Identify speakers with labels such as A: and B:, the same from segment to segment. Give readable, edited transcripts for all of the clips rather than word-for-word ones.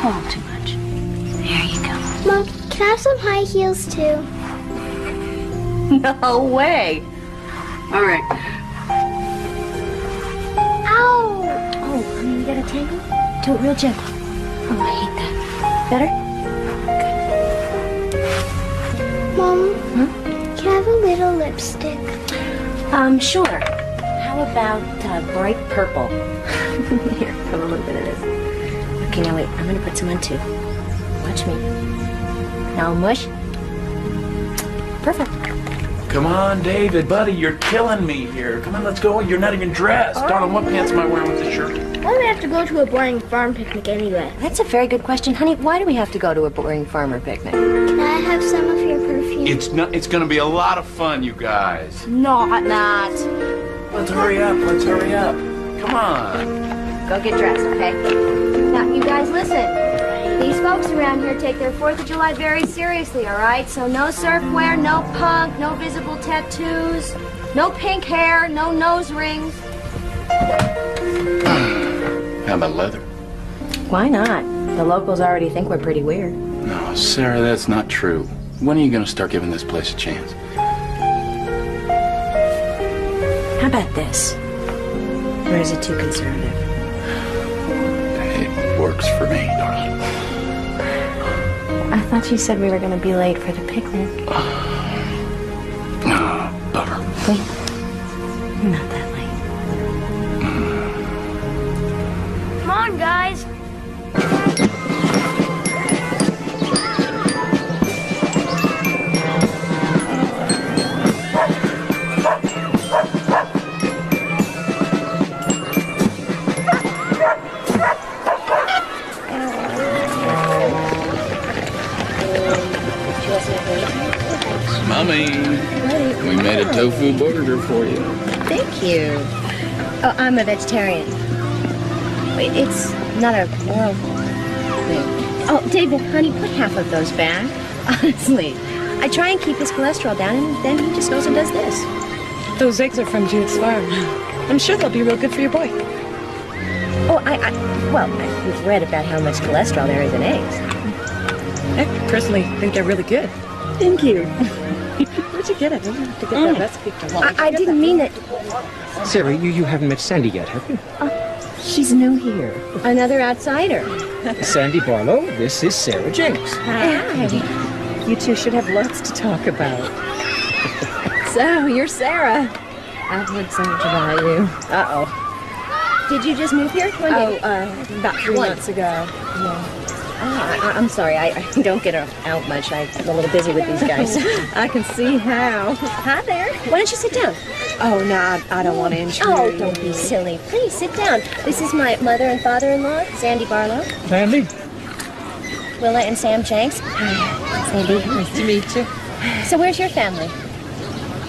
A: fall too much. There you go.
B: Mom, can I have some high heels too?
A: No way. All right.
B: Ow!
A: Oh, honey, you got a tangle? Do it real gentle. Oh, I hate that. Better?
B: Mom, can I have a little lipstick?
A: Sure. How about bright purple? Here, have a little bit of this. Okay, now wait. I'm gonna put some on too. Watch me. Now mush. Perfect.
C: Come on, David, buddy, you're killing me here. Come on, let's go. You're not even dressed. Darling, what pants am I wearing with this shirt?
B: Why do we have to go to a boring farm picnic anyway?
A: That's a very good question, honey. Why do we have to go to a boring farmer picnic?
B: Can I have some of your perfume?
C: It's gonna be a lot of fun, you guys.
A: Not.
C: Let's hurry up. Come on.
A: Go get dressed, okay? Now, you guys listen. These folks around here take their 4th of July very seriously, all right? So no surf wear, no punk, no visible tattoos, no pink hair, no nose rings.
C: How about leather?
A: Why not? The locals already think we're pretty weird.
C: No, Sarah, that's not true. When are you gonna start giving this place a chance?
A: How about this? Or is it too conservative?
C: It works for me, darling.
A: I thought you said we were going to be late for the picnic.
C: Bummer.
A: Wait. Not that late.
B: Come on, guys.
C: Mommy, we made a tofu burger for you.
A: Thank you. Oh, I'm a vegetarian. Wait, it's not a moral thing. Oh, David, honey, put half of those back. Honestly, I try and keep his cholesterol down, and then he just goes and does this.
D: Those eggs are from Judith's farm. I'm sure they'll be real good for your boy.
A: Oh, we've read about how much cholesterol there is in eggs.
D: I personally think they're really good.
A: Thank you.
D: Where'd you get it? We'll have to get that recipe from
A: I didn't mean it.
E: Sarah, you haven't met Sandy yet, have you?
A: She's new here. Another outsider.
E: Sandy Barlow, this is Sarah Jenks.
A: Hi.
D: You two should have lots to talk about.
A: So, you're Sarah.
D: I've heard so much about you.
A: Uh-oh. Did you just move here?
D: About 3 months ago. Yeah.
A: I'm sorry, I don't get out much. I'm a little busy with these guys.
D: I can see how.
A: Hi there. Why don't you sit down?
D: Oh, no, I don't want to intrude.
A: Oh, don't be silly. Please, sit down. This is my mother and father-in-law, Sandy Barlow.
E: Sandy?
A: Willa and Sam Jenks. Hi, Sandy.
D: Nice to meet you.
A: So where's your family?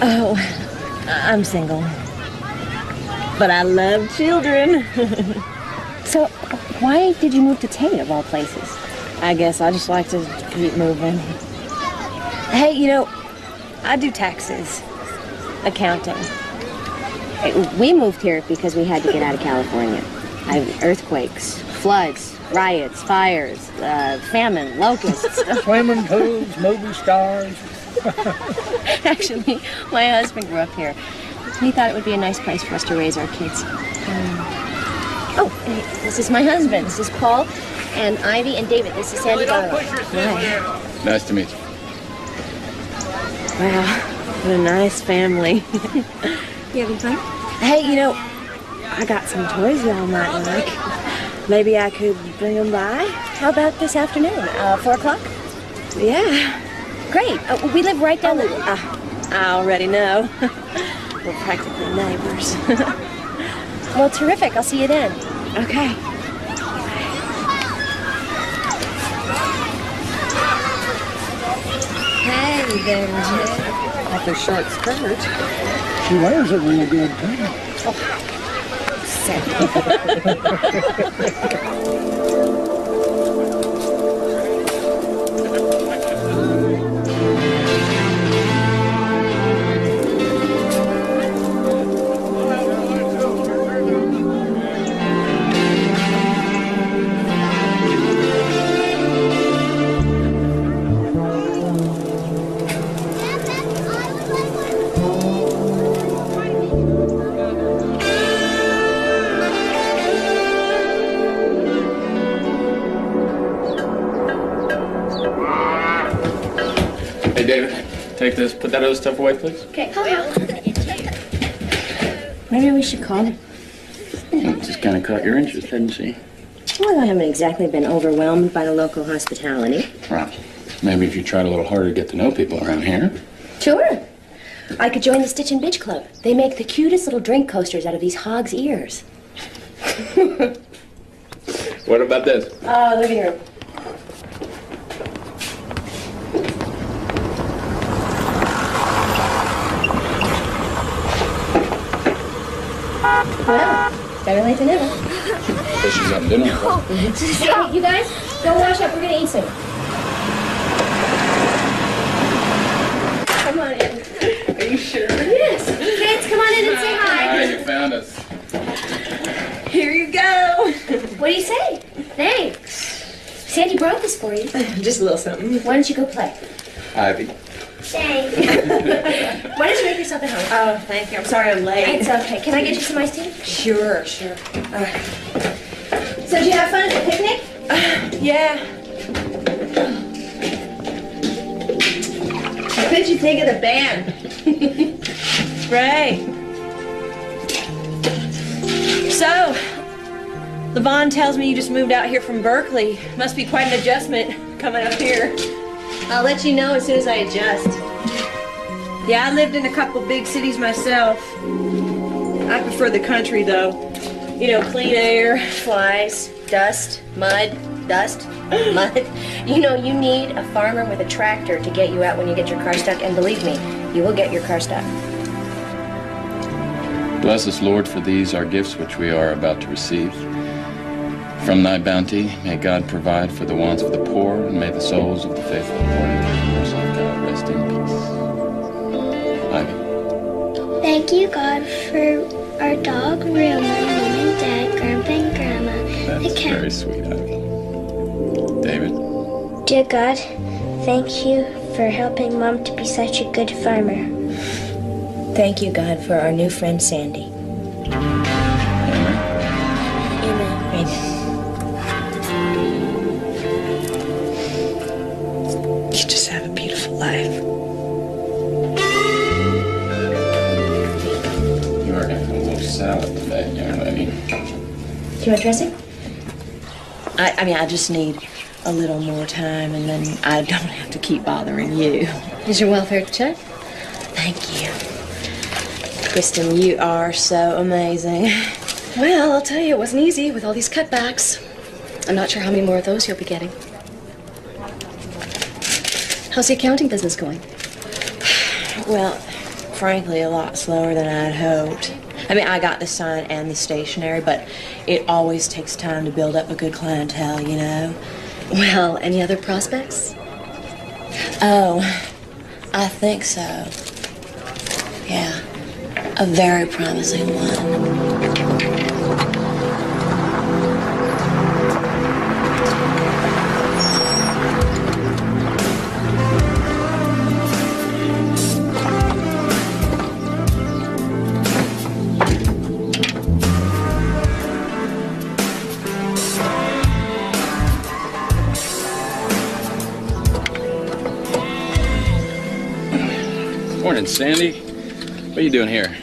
D: Oh, I'm single. But I love children.
A: So why did you move to Tate, of all places?
D: I guess I just like to keep moving. Hey, I do taxes. Accounting.
A: We moved here because we had to get out of California. Earthquakes, floods, riots, fires, famine, locusts.
E: Swimming pools, movie stars.
A: Actually, my husband grew up here. He thought it would be a nice place for us to raise our kids. Oh, hey, this is my husband. This is Paul and Ivy and David. This is Sandy Barlow. Hi.
C: Nice to meet you.
D: Wow, what a nice family.
A: You having fun?
D: Hey, I got some toys y'all might like. Maybe I could bring them by?
A: How about this afternoon? 4 o'clock?
D: Yeah.
A: Great. We live right down the...
D: I already know. We're practically neighbors.
A: Well, terrific. I'll see you then.
D: Okay. Hey there, Jay. Like a short skirt.
E: She wears it real good, too.
C: Take this, put that other stuff away, please.
A: Okay, well. Maybe we should call him.
C: Just kind of caught your interest, hadn't she?
A: Well, I haven't exactly been overwhelmed by the local hospitality.
C: Well, maybe if you tried a little harder to get to know people around here.
A: Sure. I could join the Stitch and Bitch Club. They make the cutest little drink coasters out of these hog's ears.
C: What about this?
A: Oh, living room. Well, better late than never.
C: Guess she's having dinner.
A: Hey, you guys, go wash up. We're gonna eat soon. Come on in.
C: Are you sure?
A: Yes. Kids, come on in and say hi.
C: Hi, you found us.
D: Here you go.
A: What do you say? Thanks. Sandy brought this for you.
D: Just a little something.
A: Why don't you go play?
C: Ivy.
B: Thanks.
A: Why don't you make yourself at home?
D: Oh, thank you. I'm sorry I'm late.
A: It's okay. Can I get you some iced tea?
D: Sure.
A: So did you have fun at the picnic?
D: Yeah.
A: What did you think of the band?
D: Great. So, Levon tells me you just moved out here from Berkeley. Must be quite an adjustment coming up here.
A: I'll let you know as soon as I adjust.
D: Yeah, I lived in a couple big cities myself. I prefer the country, though. You know, clean air.
A: Flies, dust, mud, mud. You know, you need a farmer with a tractor to get you out when you get your car stuck, and believe me, you will get your car stuck.
C: Bless us, Lord, for these our gifts which we are about to receive. From thy bounty, may God provide for the wants of the poor, and may the souls of the faithful according to the mercy of God rest in peace. Ivy.
B: Thank you, God, for our dog, Ruma, Mom and Dad, Grandpa and Grandma.
C: That's very sweet, Ivy. David.
B: Dear God, thank you for helping Mom to be such a good farmer.
A: Thank you, God, for our new friend, Sandy.
C: Amen.
B: Amen.
D: You just have a beautiful life.
C: You are having a little salad today, young lady.
A: Do you want dressing?
D: I mean, I just need a little more time, and then I don't have to keep bothering you.
A: Is your welfare check?
D: Thank you. Kristen, you are so amazing.
F: Well, I'll tell you, it wasn't easy with all these cutbacks. I'm not sure how many more of those you'll be getting. How's the accounting business going?
D: Well, frankly, a lot slower than I'd hoped. I mean, I got the sign and the stationery, but it always takes time to build up a good clientele, you know?
F: Well, any other prospects?
D: Oh, I think so. Yeah, a very promising one.
C: Morning, Sandy. What are you doing here?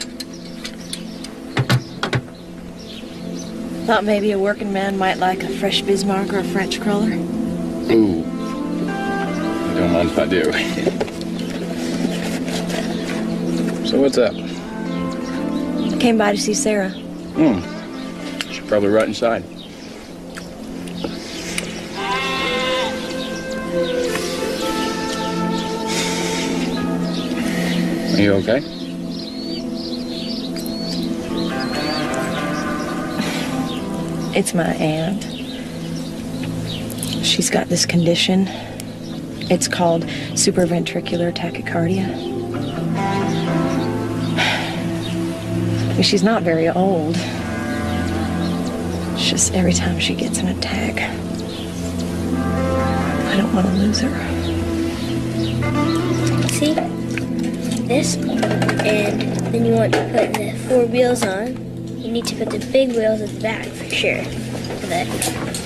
D: Thought maybe a working man might like a fresh Bismarck or a French cruller.
C: Ooh. Don't mind if I do. So what's up?
D: Came by to see Sarah.
C: She's probably right inside. Are you okay?
D: It's my aunt. She's got this condition. It's called supraventricular tachycardia. She's not very old. It's just every time she gets an attack, I don't want to lose her.
B: See? This, and then you want to put the 4 wheels on. You need to put the big wheels at the back for sure, so that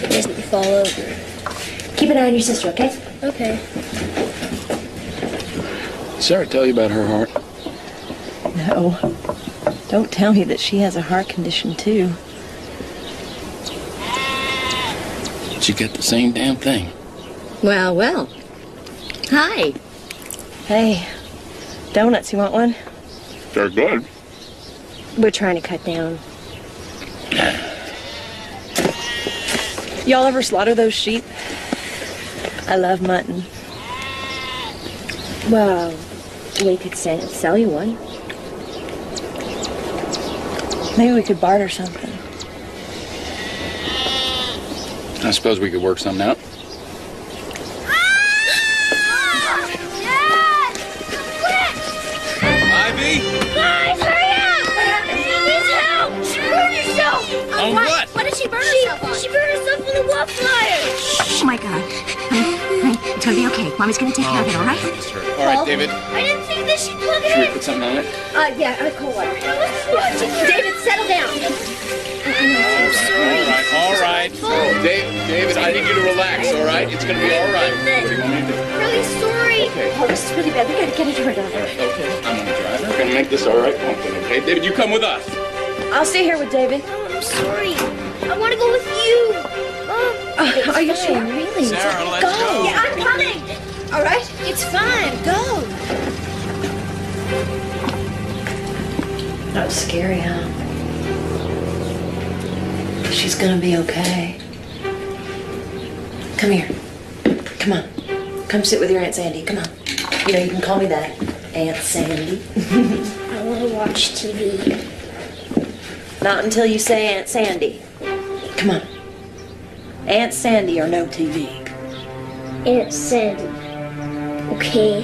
B: it doesn't fall over.
A: Keep an eye on your sister, okay?
B: Okay.
C: Sarah tell you about her heart?
D: No. Don't tell me that she has a heart condition, too.
C: She get the same damn thing.
A: Well, well. Hi.
D: Hey, donuts, you want one?
C: They're good.
A: We're trying to cut down.
D: Y'all ever slaughter those sheep? I love mutton.
A: Well, we could sell you one.
D: Maybe we could barter something.
C: I suppose we could work something out. Ivy?
B: Guys, hurry up! Please help! She burned herself!
C: On what?
B: What did she burn herself on? She burned herself on the wall fire!
A: Oh my God. Honey, it's gonna be okay. Mommy's gonna take care of it, all right?
C: All right, David.
B: I didn't think that she'd plug
C: Should we
B: it in!
C: put something on it?
A: Yeah, cold water. David, settle down.
C: All right. David, I need you to relax, all right? It's gonna be all right. What do you want me to do?
B: Really sorry!
C: Okay.
A: Oh, this is really bad. We gotta get it turned over.
C: Okay, I'm gonna drive. We're gonna make this all right. Okay, David, you come with us.
D: I'll stay here with David.
B: Oh, I'm sorry. I want to go with you. Mom,
A: Are you sure? Really?
C: Sarah, let's go.
B: yeah, I'm coming.
A: All right.
B: It's fine. Go.
D: That was scary, huh? She's gonna be okay. Come here. Come on. Come sit with your Aunt Sandy. Come on. You know, you can call me that. Aunt Sandy.
B: I want to watch TV.
D: Not until you say Aunt Sandy. Come on. Aunt Sandy or no TV.
B: Aunt Sandy. Okay.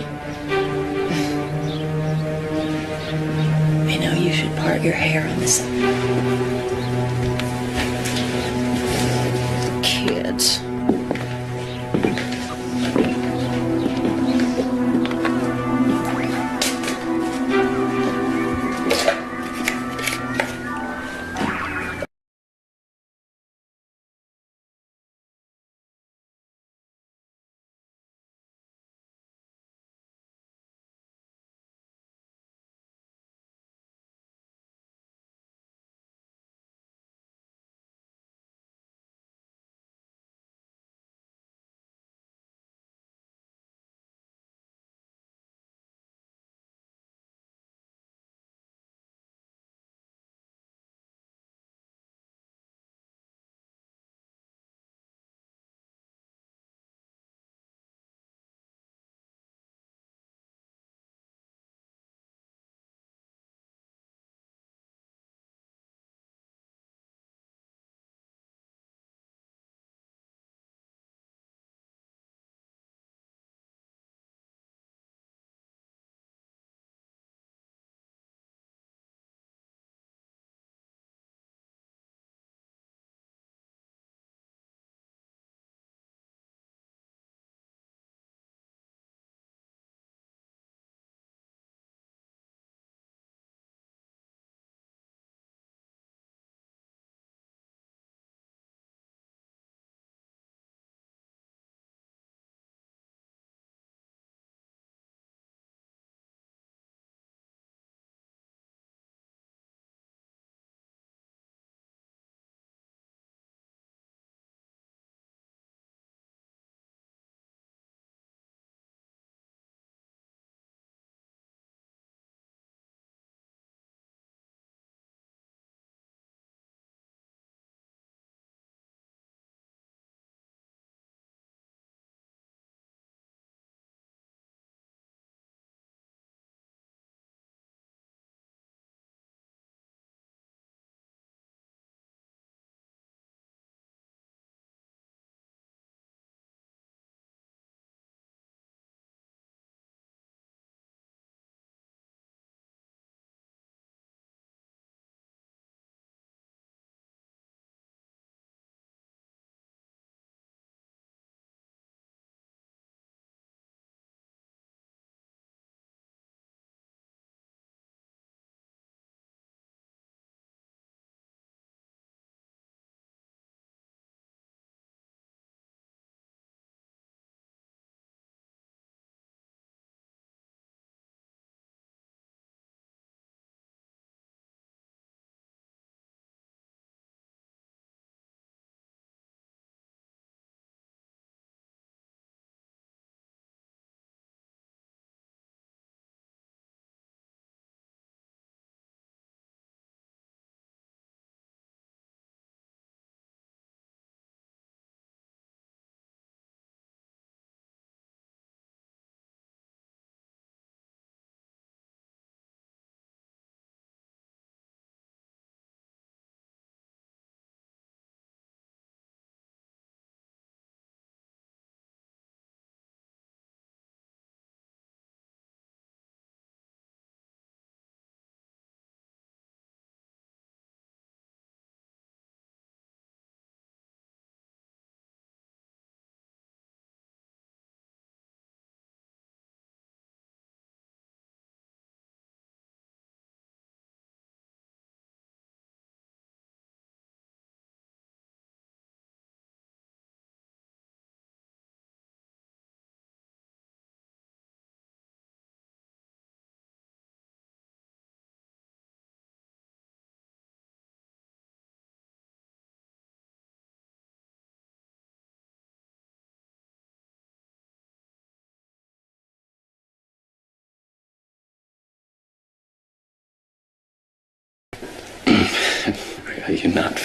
D: You know, you should part your hair on this. Kids.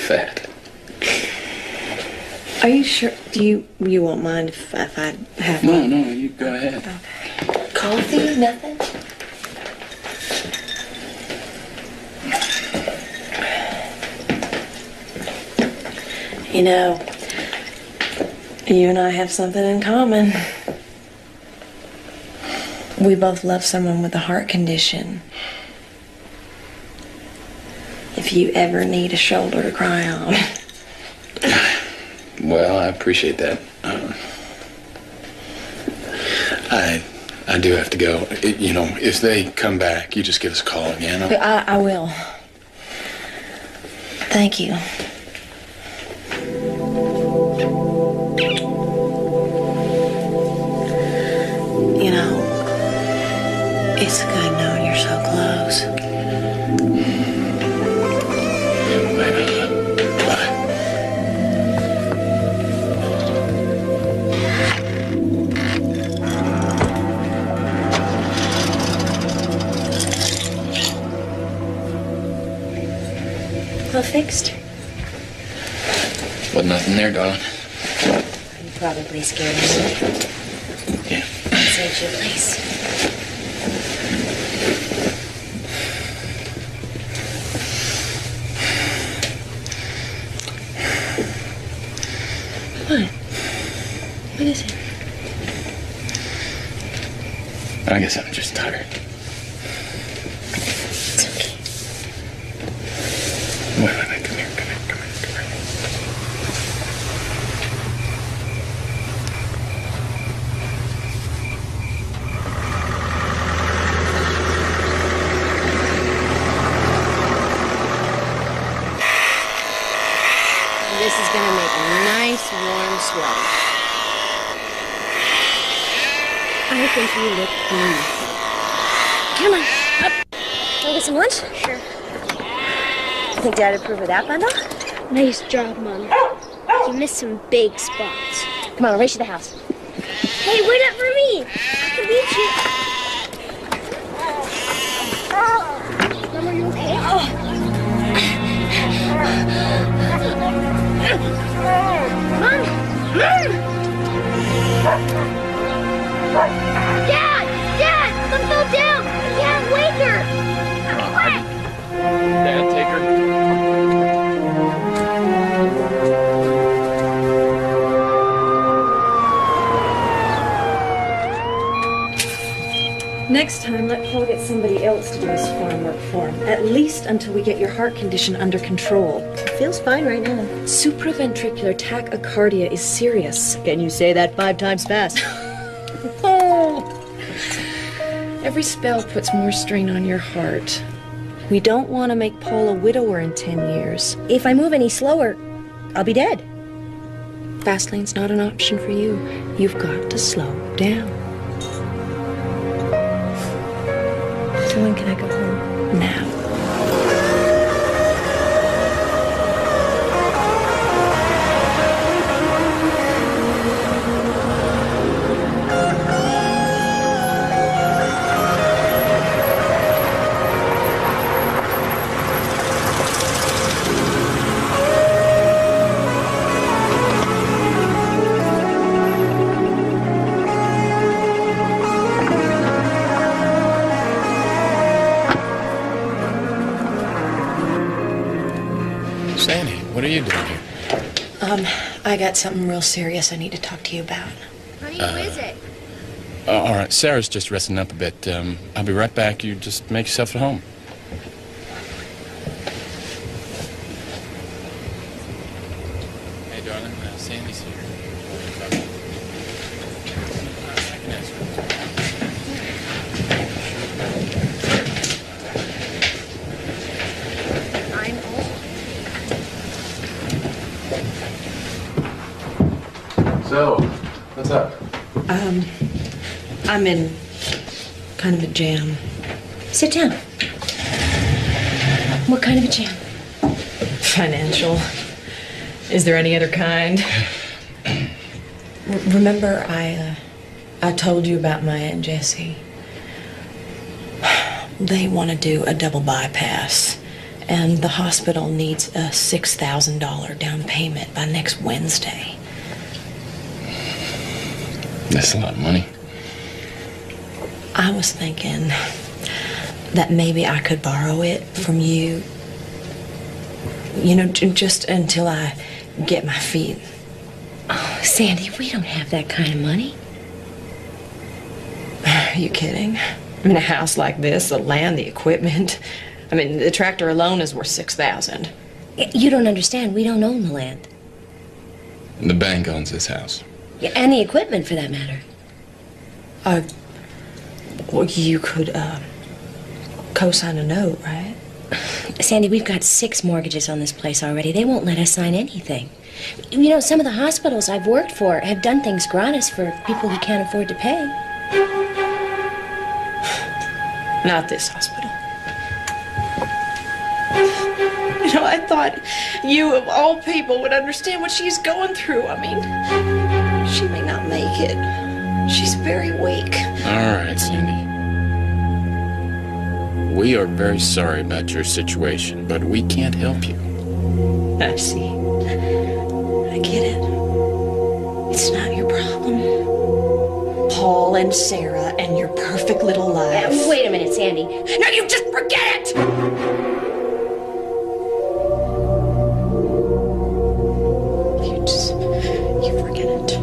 C: fat.
D: Are you sure? You won't mind if I have
C: No,
D: one?
C: no, you go ahead.
D: Coffee? Nothing? You know, you and I have something in common. We both love someone with a heart condition. If you ever need a shoulder to cry on.
C: Well, I appreciate that. I do have to go. You know, if they come back, you just give us a call again.
D: I will. Thank you. You know, it's good knowing you're so close.
C: Bye.
D: All fixed?
C: But nothing there, darling.
D: You probably scared me.
C: Yeah.
D: Saved you a place. What? What is it?
C: I guess I'm just tired.
D: It's okay.
C: Wait, come here.
A: This is gonna make a nice warm sweater. I think you look beautiful. Come on, up.
B: Want to get some lunch? Sure.
A: You think Dad would approve of that bundle?
B: Nice job, Mom. You missed some big spots.
A: Come on, I'll race you to the house.
B: Hey, wait up for me. I can beat you. Mom, are you okay? Mom! Dad! Dad! Mom fell down! I can't wake her!
C: Dad, take her.
G: Next time, let Paul get somebody else to do his farm work for him. At least until we get your heart condition under control.
A: It feels fine right now.
G: Supraventricular tachycardia is serious.
A: Can you say that 5 times fast?
G: Every spell puts more strain on your heart. We don't want to make Paul a widower in 10 years.
A: If I move any slower, I'll be dead.
G: Fast lane's not an option for you. You've got to slow down.
A: So when can I go home?
G: Now.
C: Sandy, what are you doing here?
D: I got something real serious I need to talk to you about.
B: Honey, who is it?
C: All right, Sarah's just resting up a bit. I'll be right back. You just make yourself at home. Hey, darling, Sandy's here. I can ask her. So, what's up?
D: I'm in kind of a jam.
A: Sit down. What kind of a jam?
D: Financial. Is there any other kind? Remember I told you about my Aunt Jessie? They want to do a double bypass. And the hospital needs a $6,000 down payment by next Wednesday.
C: That's a lot of money.
D: I was thinking that maybe I could borrow it from you. You know, just until I get my feet.
A: Oh, Sandy, we don't have that kind of money.
D: Are you kidding? I mean, a house like this, the land, the equipment. I mean, the tractor alone is worth $6,000.
A: You don't understand. We don't own the land.
C: The bank owns this house.
A: Yeah, and the equipment, for that matter.
D: Well, you could, co-sign a note, right?
A: Sandy, we've got 6 mortgages on this place already. They won't let us sign anything. You know, some of the hospitals I've worked for have done things gratis for people who can't afford to pay.
D: Not this hospital. You know, I thought you, of all people, would understand what she's going through. I mean, she may not make it. She's very weak.
C: All right, Sandy. We are very sorry about your situation, but we can't help you.
D: I see. I get it. It's not your problem. Paul and Sarah and your perfect little life.
A: Wait a minute, Sandy.
D: No, you just forget it! You forget it.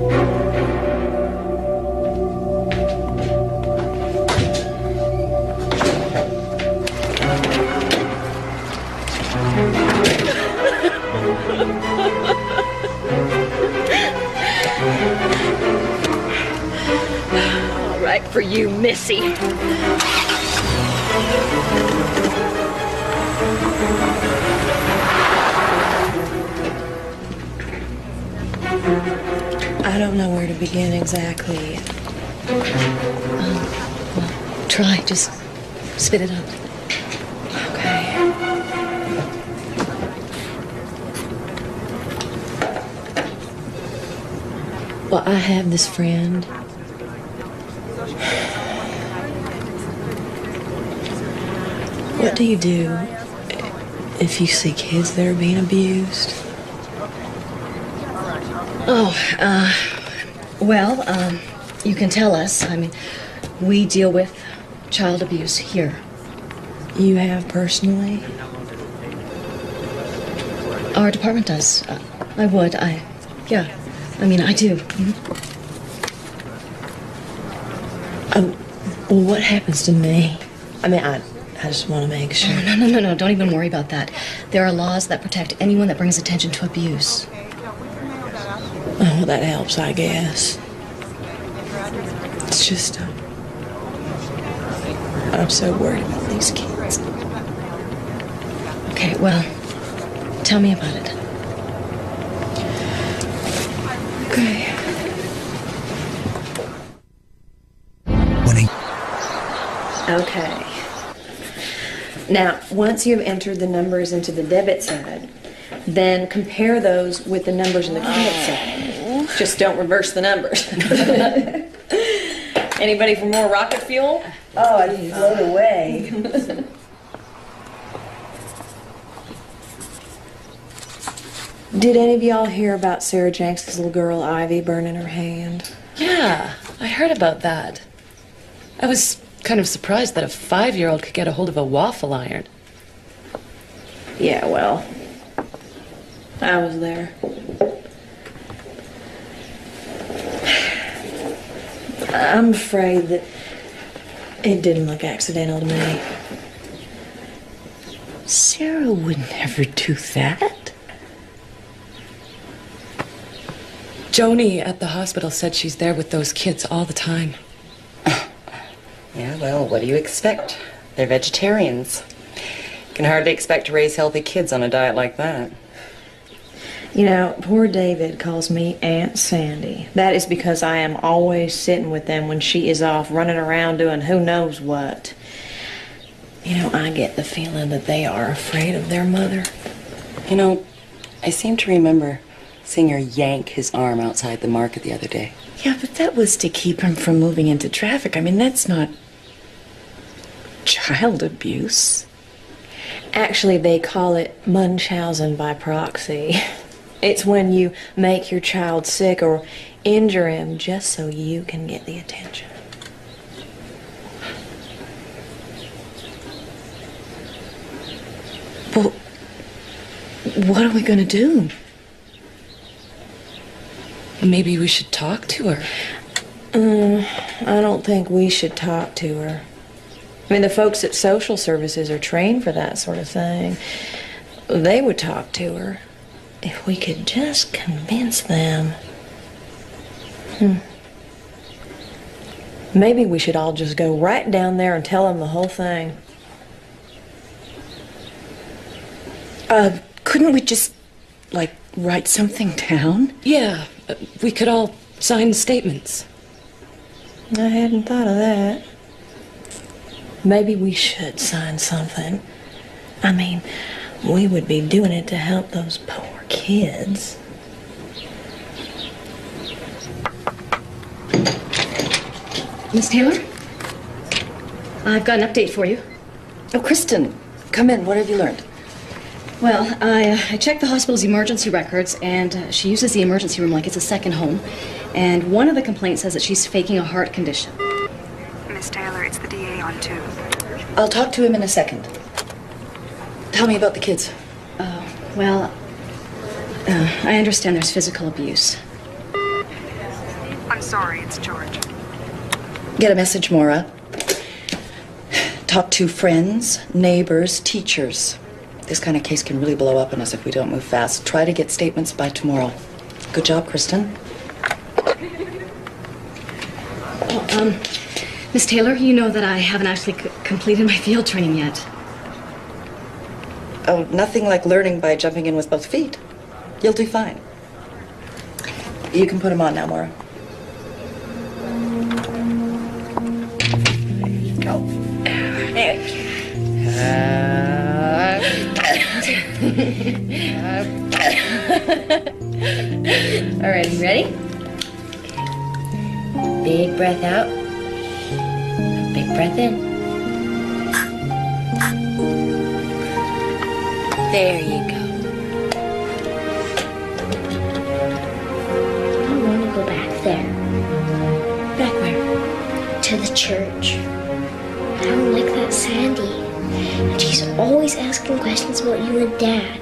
D: All right for you, Missy. I don't know where to begin exactly.
F: Try, just spit it out.
D: Okay.
F: Well, I have this friend. What do you do if you see kids that are being abused? Well, you can tell us. I mean, we deal with child abuse here.
D: You have personally?
F: Our department does. I would. Yeah. I mean, I do.
D: Oh, well, what happens to me? I mean, I just want to make sure.
F: Oh, no. Don't even worry about that. There are laws that protect anyone that brings attention to abuse.
D: Oh, well, that helps, I guess. It's just, I'm so worried about these kids.
F: Okay, well, tell me about it.
D: Okay. Okay. Now, once you've entered the numbers into the debit side, then compare those with the numbers in the credit side. Just don't reverse the numbers. Anybody for more rocket fuel?
H: Oh, I just float away.
D: Did any of y'all hear about Sarah Jenks' little girl, Ivy, burning her hand?
G: Yeah, I heard about that. I was kind of surprised that a 5-year-old could get a hold of a waffle iron.
D: Yeah, well, I was there. I'm afraid that it didn't look accidental to me.
F: Sarah would never do that.
G: Joni at the hospital said she's there with those kids all the time.
I: Yeah, well, what do you expect? They're vegetarians. You can hardly expect to raise healthy kids on a diet like that.
D: You know, poor David calls me Aunt Sandy. That is because I am always sitting with them when she is off running around doing who knows what. You know, I get the feeling that they are afraid of their mother.
I: You know, I seem to remember seeing her yank his arm outside the market the other day.
F: Yeah, but that was to keep him from moving into traffic. I mean, that's not child abuse.
D: Actually, they call it Munchausen by proxy. It's when you make your child sick or injure him just so you can get the attention.
G: Well, what are we going to do? Maybe we should talk to her.
D: I don't think we should talk to her. I mean, the folks at social services are trained for that sort of thing. They would talk to her if we could just convince them. Maybe we should all just go right down there and tell them the whole thing.
G: Couldn't we just, like, write something down? Yeah, we could all sign statements.
D: I hadn't thought of that. Maybe we should sign something. I mean, we would be doing it to help those poor kids.
F: Miss Taylor? I've got an update for you.
G: Oh, Kristen, come in. What have you learned?
F: Well, I checked the hospital's emergency records, and she uses the emergency room like it's a second home. And one of the complaints says that she's faking a heart condition.
J: Miss Taylor, it's the DA on too.
G: I'll talk to him in a second. Tell me about the kids.
F: Well, I understand there's physical abuse.
J: I'm sorry, it's George.
K: Get a message, Maura. Talk to friends, neighbors, teachers. This kind of case can really blow up on us if we don't move fast. Try to get statements by tomorrow. Good job, Kristen.
F: Miss Taylor, you know that I haven't actually completed my field training yet.
K: Oh, nothing like learning by jumping in with both feet. You'll do fine. You can put them on now, Maura. Go.
A: There we go. All right, you ready? Big breath out. Big breath in. There you go.
B: I want to go back there.
A: Back where?
B: To the church. I don't like that Sandy. And she's always asking questions about you and Dad.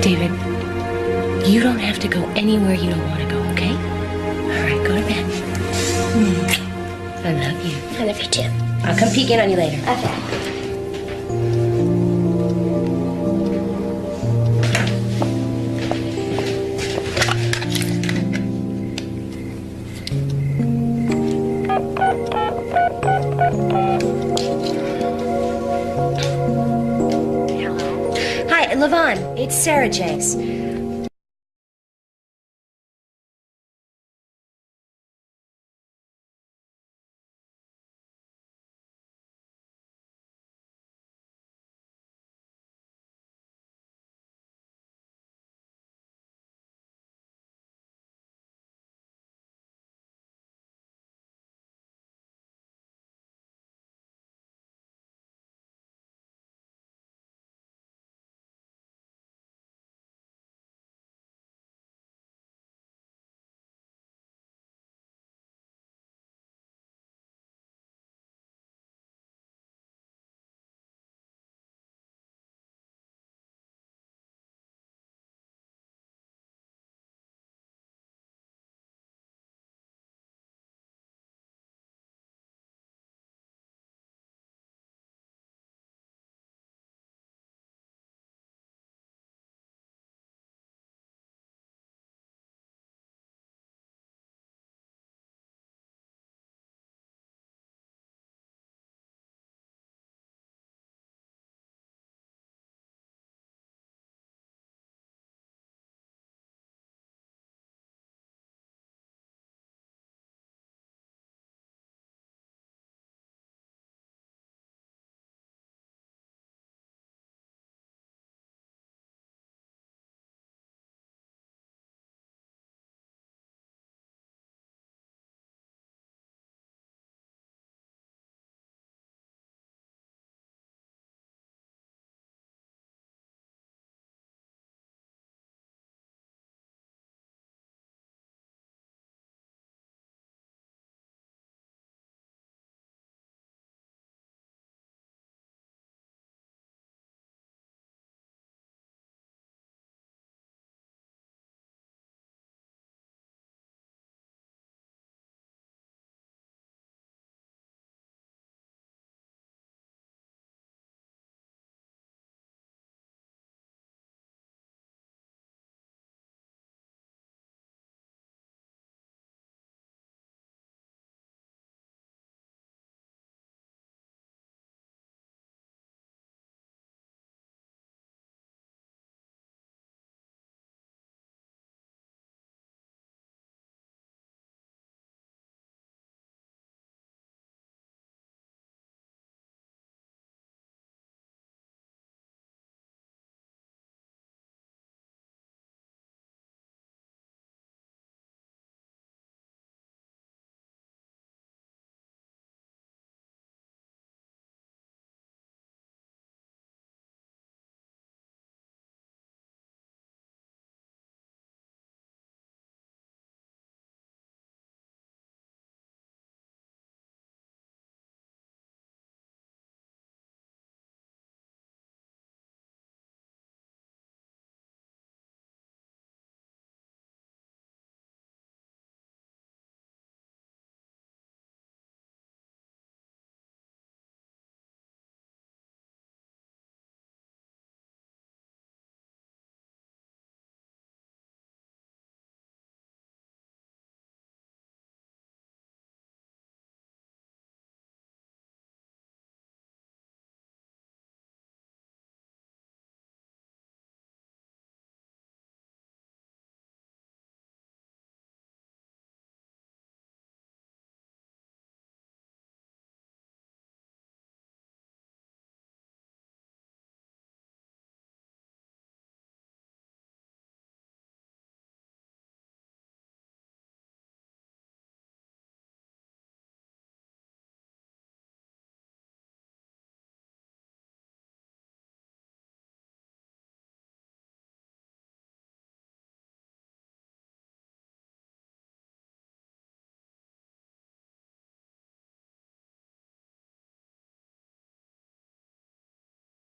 A: David, you don't have to go anywhere you don't want to go, okay? All right, go to bed. I love you.
B: I love you too.
A: I'll come peek in on you later.
B: Okay.
A: Hi, Levon. It's Sarah Jenks.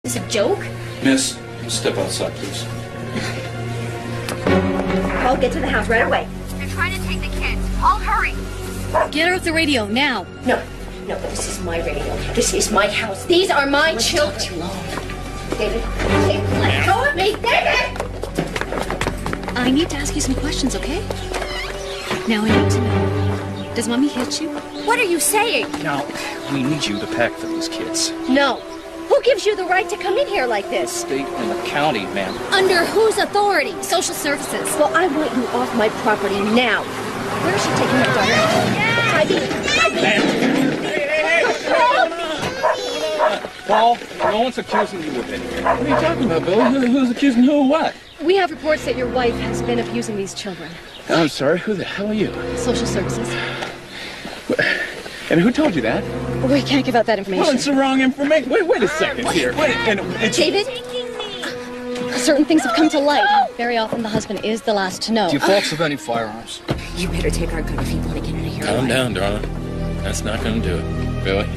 A: Is this a joke?
L: Miss, step outside, please.
A: Paul, get to the house right away.
J: They're trying to take the kids. Paul, hurry.
F: Get her off the radio now.
A: No, this is my radio. This is my house. These are my children.
F: Too long.
A: David, let go of me, David!
F: I need to ask you some questions, okay? Now I need to know. Does Mommy hit you?
A: What are you saying?
E: Now, we need you to pack for these kids.
A: No. Who gives you the right to come in here like this?
E: State and the county, ma'am.
A: Under whose authority?
F: Social services.
A: Well, I want you off my property now. Where is she taking my daughter?
E: Paul, no one's accusing you of anything.
C: What are you talking about, Billy? Who's accusing who of what?
F: We have reports that your wife has been abusing these children.
C: I'm sorry, who the hell are you?
F: Social services.
C: And who told you that?
F: We can't give out that information.
C: Well, it's the wrong information. Wait a second here.
F: David? Certain things have come to light. Very often the husband is the last to know.
E: Do you folks have any firearms?
A: You better take our gun if you want to get out of here.
C: Calm down, darling. That's not going to do it. Billy?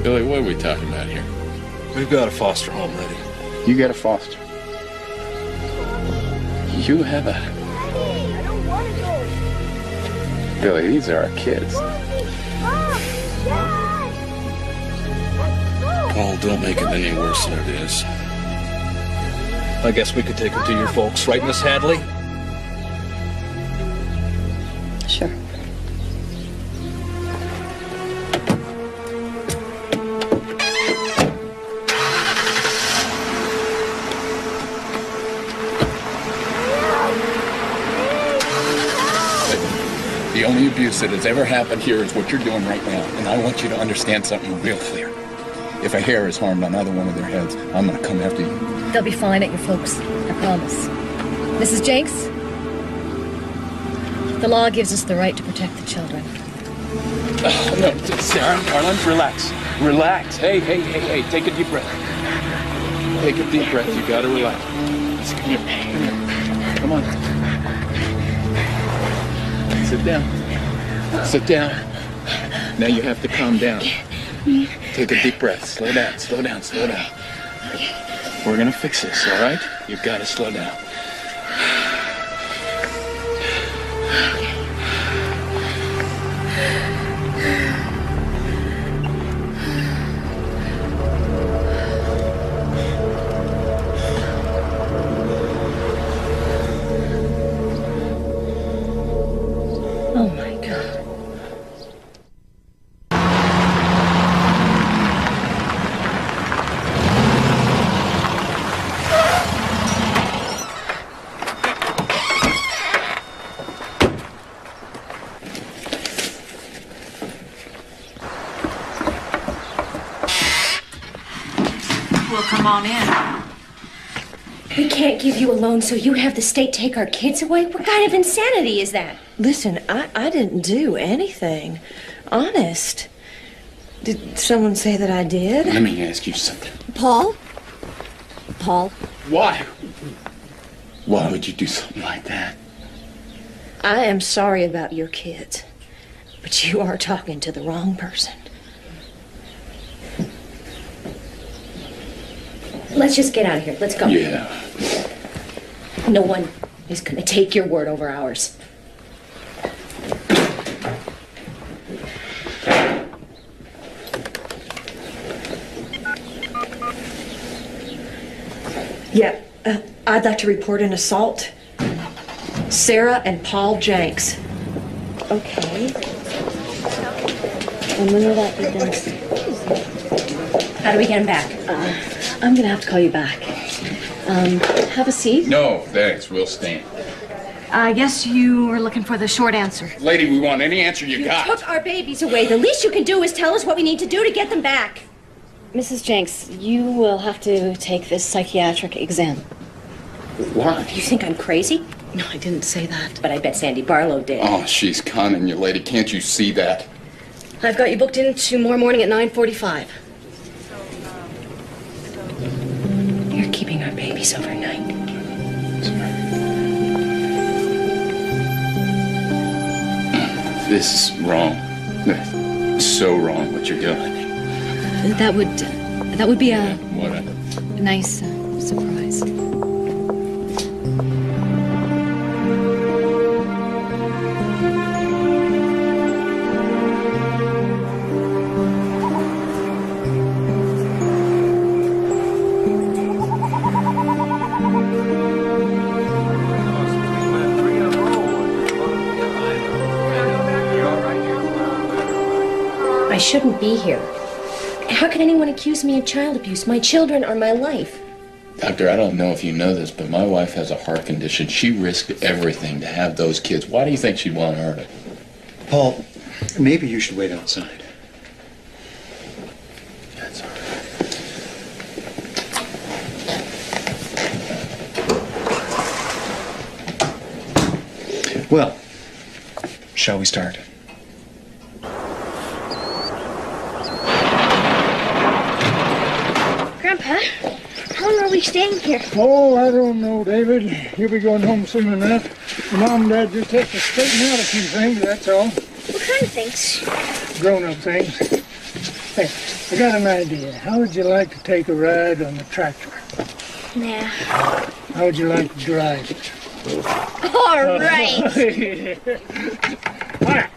C: Billy, what are we talking about here?
L: We've got a foster home ready.
C: You got a foster. You have a... Billy, these are our kids.
L: Paul, don't make it any worse than it is.
E: I guess we could take them to your folks, right, Miss Hadley?
F: Sure.
C: The only abuse that has ever happened here is what you're doing right now. And I want you to understand something real clear. If a hair is harmed on either one of their heads, I'm going to come after you.
F: They'll be fine at your folks. I promise. Mrs. Jenks? The law gives us the right to protect the children.
C: Oh, no, Sarah, darling, relax. Relax. Hey, take a deep breath. Take a deep breath. You got to relax. Come on. Sit down. Sit down. Now you have to calm down. Take a deep breath. Slow down. We're gonna fix this, all right? You've got to slow down.
F: Oh my God.
G: Well, come on in.
A: We can't give you a loan so you have the state take our kids away? What kind of insanity is that?
D: Listen, I didn't do anything. Honest. Did someone say that I did?
C: Let me ask you something.
F: Paul? Paul?
C: Why? Why would you do something like that?
D: I am sorry about your kids, but you are talking to the wrong person.
A: Let's just get out of here. Let's go.
C: Yeah.
A: No one is going to take your word over ours.
D: Yeah, I'd like to report an assault. Sarah and Paul Jenks.
A: Okay. And when will that be done? How do we get him back?
F: I'm gonna have to call you back. Have a seat.
C: No, thanks. We'll stand.
F: I guess you were looking for the short answer.
C: Lady, we want any answer you got.
A: Took our babies away. The least you can do is tell us what we need to do to get them back.
F: Mrs. Jenks, you will have to take this psychiatric exam.
C: Why?
A: You think I'm crazy?
F: No, I didn't say that.
A: But I bet Sandy Barlow did.
C: Oh, she's conning you, lady. Can't you see that?
F: I've got you booked in tomorrow morning at 9:45.
A: You're keeping our babies overnight.
C: This is wrong. So wrong what you're doing.
F: That would That would be a
C: What?
F: nice surprise.
A: I shouldn't be here. How can anyone accuse me of child abuse? My children are my life.
C: Doctor, I don't know if you know this, but my wife has a heart condition. She risked everything to have those kids. Why do you think she'd want to hurt it?
M: Paul, maybe you should wait outside.
C: That's all right.
M: Well, shall we start?
B: Grandpa, how long are we staying here?
N: Oh, I don't know, David. You'll be going home soon enough. Mom and Dad just have to straighten out a few things, that's all.
B: What kind of things?
N: Grown-up things. Hey, I got an idea. How would you like to take a ride on the tractor?
B: Nah.
N: How would you like to drive it?
B: All right.
N: All right.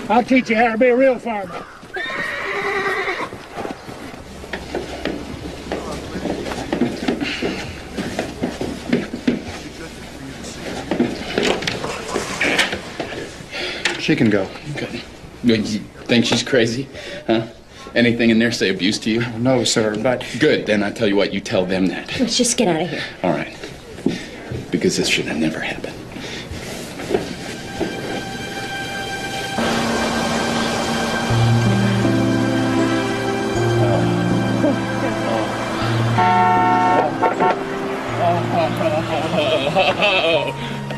N: I'll teach you how to be a real farmer.
M: She can go.
C: Good. You think she's crazy? Huh? Anything in there say abuse to you?
M: No, sir, but...
C: Good. Then I tell you what, you tell them that.
A: Let's just get out of here.
C: All right. Because this should have never happened.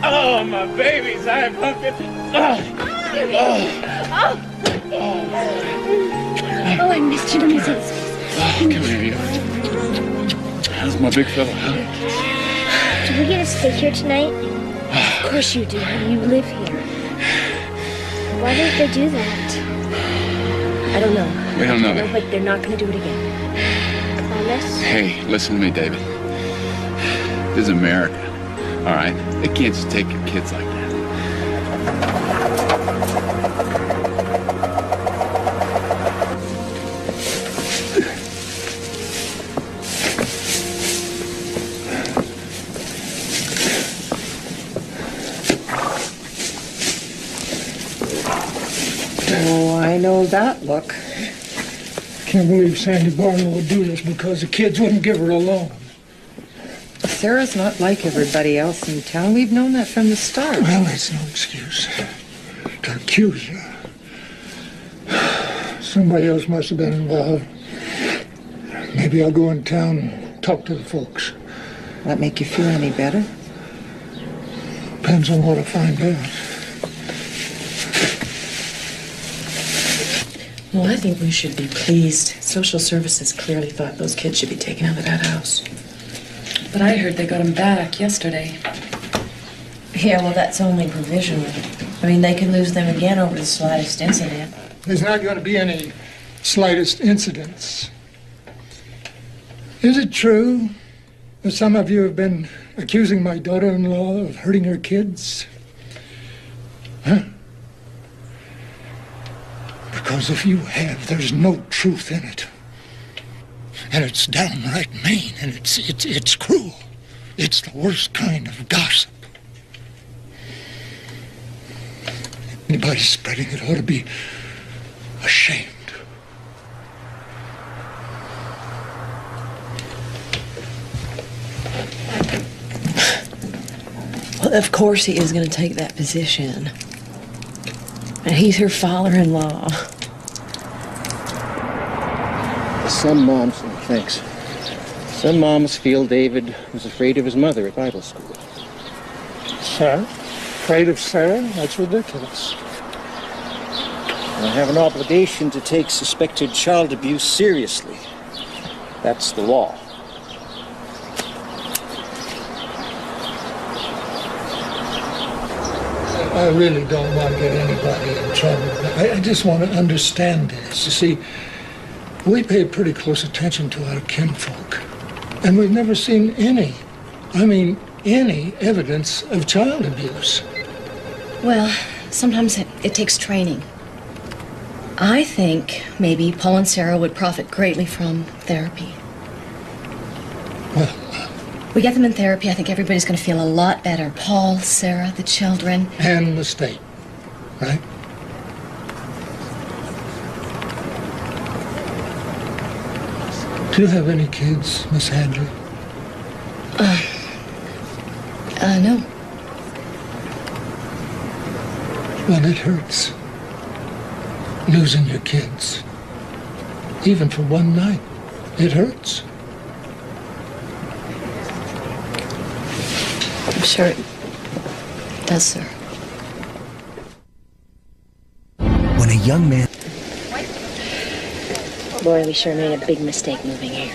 O: Oh, my babies, I'm hungry.
B: Oh, I missed you. Let me see this.
C: Come here, you. How's my big fella?
B: Do we get to stay here tonight? Of course you do. You live here. Why did they do that?
A: I don't know.
C: We don't know
A: No,
C: that.
A: but they're not going to do it again.
B: Promise?
C: Hey, listen to me, David. This is America. All right? They can't just take your kids like that.
H: Oh, I know that look.
N: Can't believe Sandy Barlow would do this because the kids wouldn't give her a loan.
H: Sarah's not like everybody else in town. We've known that from the start.
N: Well, that's no excuse to accuse her. Somebody else must have been involved. Maybe I'll go in town and talk to the folks.
H: That make you feel any better?
N: Depends on what I find out.
G: Well, I think we should be pleased. Social services clearly thought those kids should be taken out of that house. But I heard they got them back yesterday.
D: Yeah, well, that's only provisional. I mean, they could lose them again over the slightest incident.
N: There's not going to be any slightest incidents. Is it true that some of you have been accusing my daughter-in-law of hurting her kids? Huh? Because if you have, there's no truth in it. And it's downright mean, and it's cruel. It's the worst kind of gossip. Anybody spreading it ought to be ashamed.
D: Well, of course he is going to take that position. And he's her father-in-law.
P: Some moms, thanks. Some moms feel David was afraid of his mother at Bible school.
N: Sarah? Afraid of Sarah? That's ridiculous.
P: I have an obligation to take suspected child abuse seriously. That's the law.
N: I really don't want to get anybody in trouble. I just want to understand this. You see, We pay pretty close attention to our kinfolk, and we've never seen any evidence of child abuse.
F: Well, sometimes it takes training. I think maybe Paul and Sarah would profit greatly from therapy.
N: Well,
F: we get them in therapy, I think everybody's going to feel a lot better. Paul, Sarah, the children.
N: And the state, right? Do you have any kids, Miss Hadley?
F: No.
N: Well, it hurts. Losing your kids. Even for one night. It hurts.
F: I'm sure it does, sir.
Q: When a young man...
A: Boy, we sure made a big mistake moving here.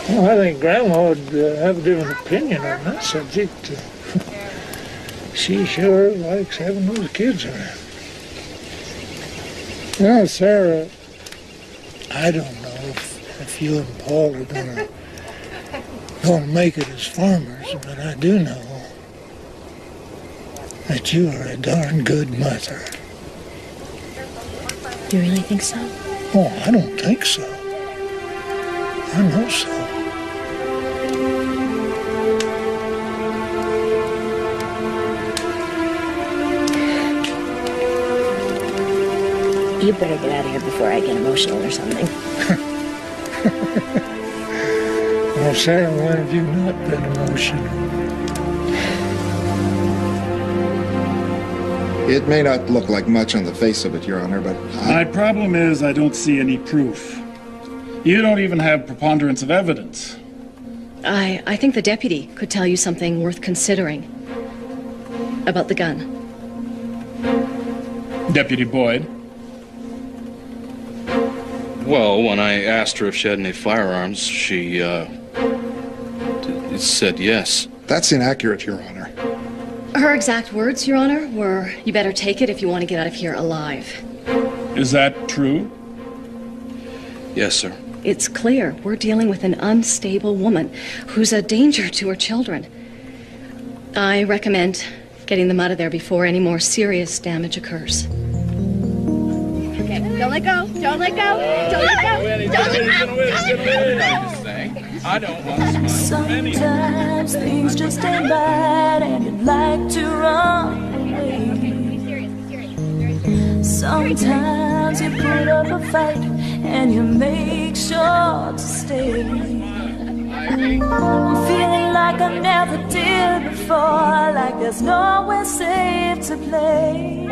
N: Well, I think Grandma would have a different opinion on that subject. She sure likes having those kids around. You know, Sarah, I don't know if you and Paul are gonna make it as farmers, but I do know that you are a darn good mother.
A: You really think so?
N: Oh, I don't think so. I know so.
A: You better get out of here before I get emotional or something.
N: Well, Sarah, when have you not been emotional?
R: It may not look like much on the face of it, Your Honor, but
S: My problem is I don't see any proof. You don't even have preponderance of evidence.
F: I think the deputy could tell you something worth considering about the gun.
S: Deputy Boyd?
L: Well, when I asked her if she had any firearms, she said yes.
R: That's inaccurate, Your Honor.
F: Her exact words, Your Honor, were, "You better take it if you want to get out of here alive."
S: Is that true?
L: Yes, sir.
F: It's clear we're dealing with an unstable woman who's a danger to her children. I recommend getting them out of there before any more serious damage occurs.
J: Okay, don't let go. Don't let go. Don't let go. Don't let go.
C: I don't want to smile.
T: Sometimes things just ain't right and you'd like to run away. Sometimes you put up a fight and you make sure to stay. I'm feeling like I never did before, like there's nowhere safe to play.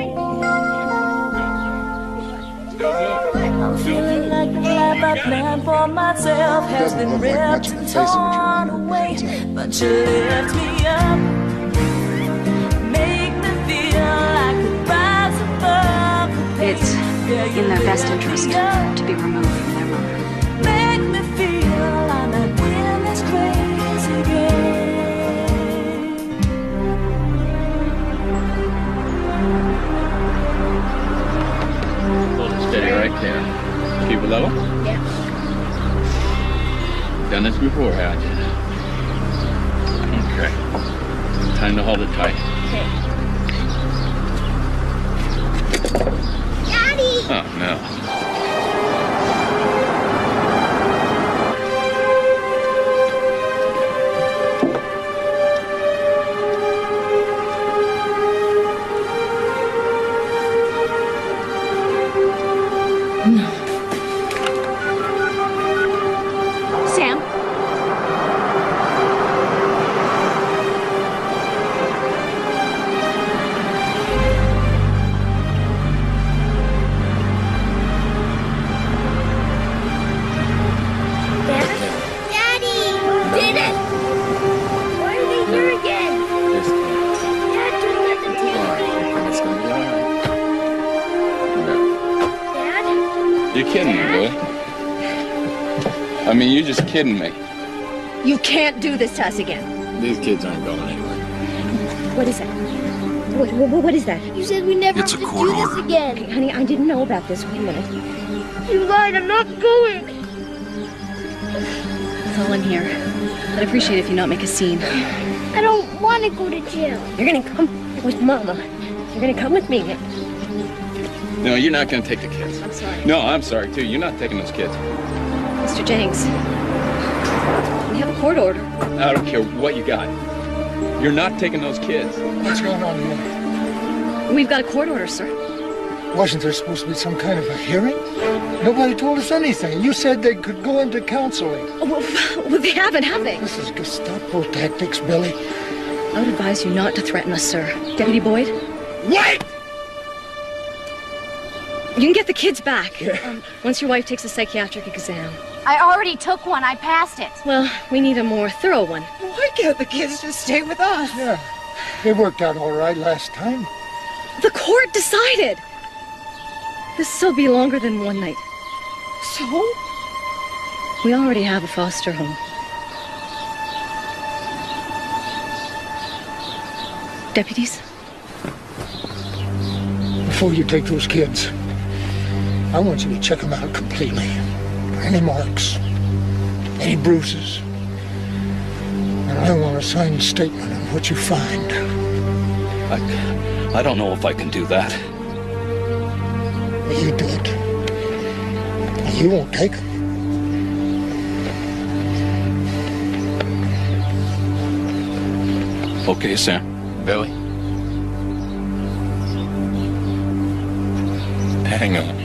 T: I'm feeling like the life I planned for myself has been ripped and torn away. But you lift me up, make me feel like I could rise above the pain.
U: It's in their best interest to be removed from their mother.
T: Make me feel I'm not in this crazy game.
C: Steady right there. Keep it level?
A: Yeah.
C: Done this before, haven't you? Okay. Time to hold it tight.
A: Okay.
J: Daddy!
C: Oh, no.
A: Sam?
J: Daddy! Did it! Why are they here again? Dad, don't let them take
C: It's gonna be all right.
J: Dad?
C: You're kidding me, boy. I mean, you're just kidding me.
A: You can't do this to us again.
C: These kids aren't going anywhere.
A: What is that? What is that?
J: You said we never
L: It's
J: have
L: a
J: to
L: court
J: do this
L: order.
J: again.
A: Hey, honey, I didn't know about this. Wait a minute.
J: You lied. I'm not going.
F: That's all in here. I'd appreciate it if you not make a scene.
J: I don't want to go to jail.
A: You're gonna come with Mama. You're gonna come with me.
C: No, you're not going to take the kids.
F: I'm sorry.
C: No, I'm sorry, too. You're not taking those kids.
F: Mr. Jennings, we have a court order.
C: I don't care what you got. You're not taking those kids.
N: What's going on here?
F: We've got a court order, sir.
N: Wasn't there supposed to be some kind of a hearing? Nobody told us anything. You said they could go into counseling.
F: Well, they haven't, have they?
N: This is Gestapo tactics, Billy.
F: I would advise you not to threaten us, sir. Deputy Boyd?
N: Wait!
F: You can get the kids back. Once your wife takes a psychiatric exam.
U: I already took one. I passed it.
F: Well, we need a more thorough one.
H: Why can't the kids just stay with us?
N: Yeah, they worked out all right last time.
F: The court decided. This'll be longer than one night.
H: So?
F: We already have a foster home. Deputies?
N: Before you take those kids, I want you to check them out completely. Any marks, any bruises. And I want a signed statement on what you find.
E: I don't know if I can do that.
N: You do it. And you won't take them.
E: Okay, Sam.
C: Billy? Hang on.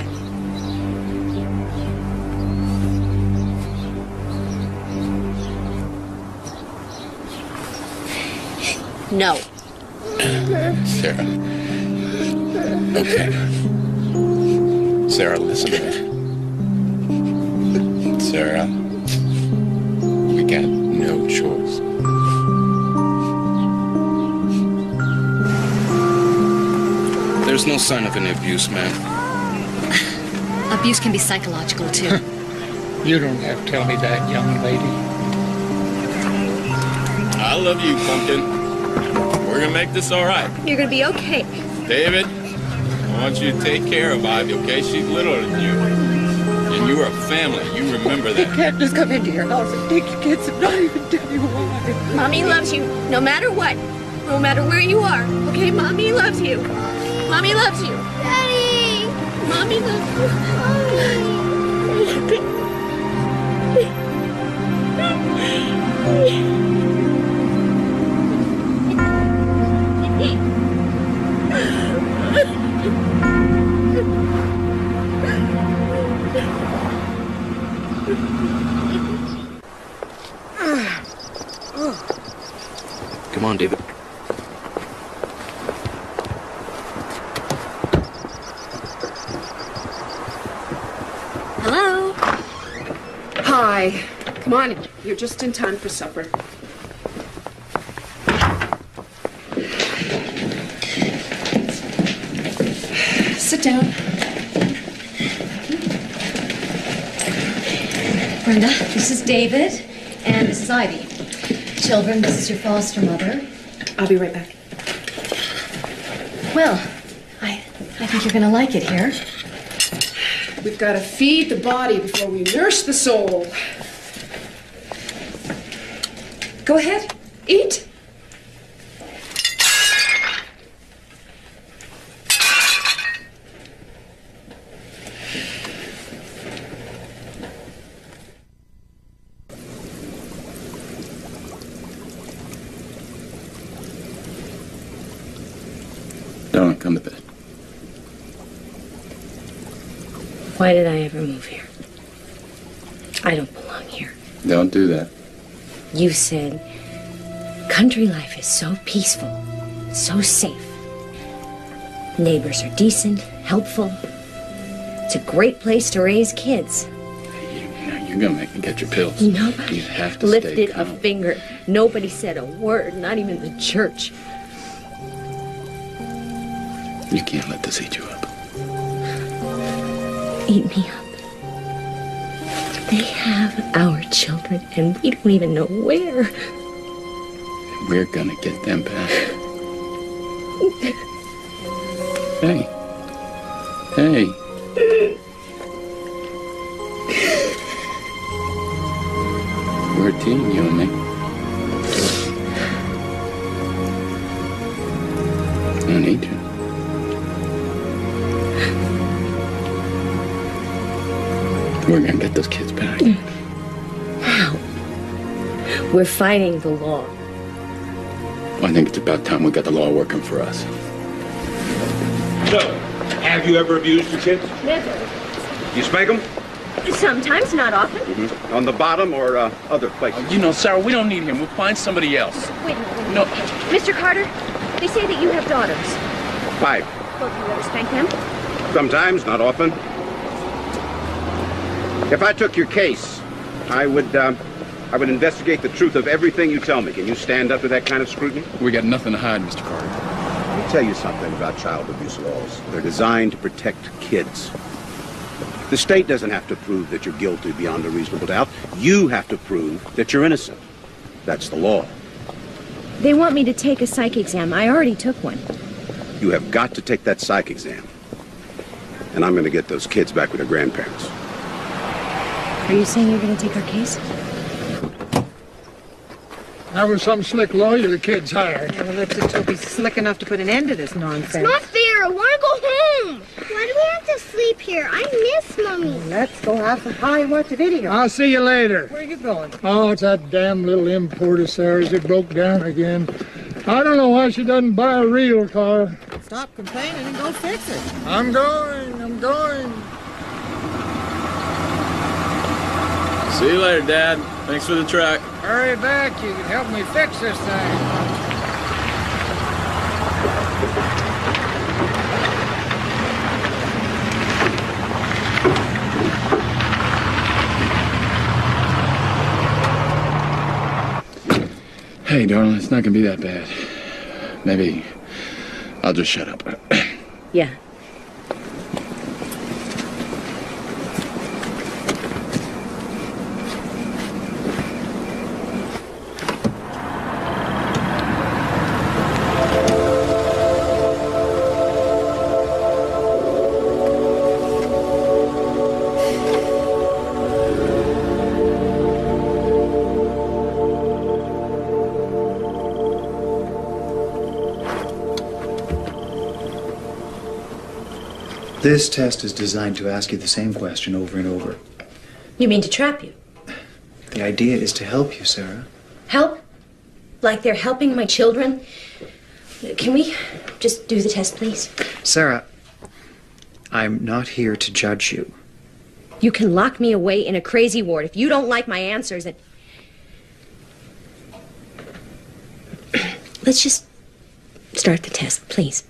A: No.
C: Sarah. Okay. Sarah, listen to me. Sarah, we got no choice.
L: There's no sign of any abuse, ma'am.
F: Abuse can be psychological, too.
N: You don't have to tell me that, young lady.
C: I love you, Pumpkin. We're gonna make this all right.
A: You're gonna be okay.
C: David, I want you to take care of Ivy, okay? She's littler than you. And you are a family. You remember
H: You
C: that.
H: can't just come into your house and take your kids and not even tell you why.
A: Mommy loves you, no matter what. No matter where you are. Okay, Mommy loves you. Mommy loves you.
J: Daddy!
A: Mommy loves you.
E: Come on, David.
A: Hello?
I: Hi. Come on, you're just in time for supper. Sit down.
F: Brenda, this is David, and this is Ivy. Children, this is your foster mother.
I: I'll be right back.
F: Well, I think you're gonna like it here.
I: We've got to feed the body before we nurse the soul. Go ahead, eat.
C: Don't come to bed.
A: Why did I ever move here? I don't belong here.
C: Don't do that.
A: You said country life is so peaceful, so safe. Neighbors are decent, helpful. It's a great place to raise kids.
C: Now you're gonna make me get your pills.
A: Nobody
C: You have to
A: lifted
C: stay
A: a
C: calm.
A: finger. Nobody said a word, not even the church.
C: You can't let this eat you up.
A: Eat me up. They have our children, and we don't even know where.
C: We're gonna get them back. Hey. Hey. We're a team, you and me. No need to. We're gonna get those kids back.
A: How? We're fighting the law.
C: I think it's about time we got the law working for us.
K: So, have you ever abused your kids?
A: Never.
K: You spank them?
A: Sometimes, not often.
K: On the bottom or other places?
L: You know, Sarah, we don't need him. We'll find somebody else.
A: Wait.
L: No.
A: Mr. Carter, they say that you have daughters.
K: 5.
A: Well, do you ever spank them?
K: Sometimes, not often. If I took your case, I would investigate the truth of everything you tell me. Can you stand up to that kind of scrutiny?
L: We got nothing to hide, Mr. Carter.
K: Let me tell you something about child abuse laws. They're designed to protect kids. The state doesn't have to prove that you're guilty beyond a reasonable doubt. You have to prove that you're innocent. That's the law.
A: They want me to take a psych exam. I already took one.
K: You have got to take that psych exam. And I'm going to get those kids back with their grandparents.
A: Are you saying you're going to take our case?
N: That was some slick lawyer the kids hired.
H: Well, let's just hope he's slick enough to put an end to this nonsense.
J: It's not fair. I want to go home. Why do we have to sleep here? I miss Mommy.
H: Let's go have some pie and watch a video.
N: I'll see you later.
H: Where are you going?
N: Oh, it's that damn little import of Sarah's. It broke down again. I don't know why she doesn't buy a real car.
H: Stop complaining and go fix it.
N: I'm going.
L: See you later, Dad. Thanks for the truck.
N: Hurry back. You can help me fix this thing.
C: Hey, darling, it's not gonna be that bad. Maybe I'll just shut up.
A: Yeah.
M: This test is designed to ask you the same question over and over.
A: You mean to trap you?
M: The idea is to help you, Sarah.
A: Help? Like they're helping my children? Can we just do the test, please?
M: Sarah, I'm not here to judge you.
A: You can lock me away in a crazy ward. If you don't like my answers, then... Let's just start the test, please.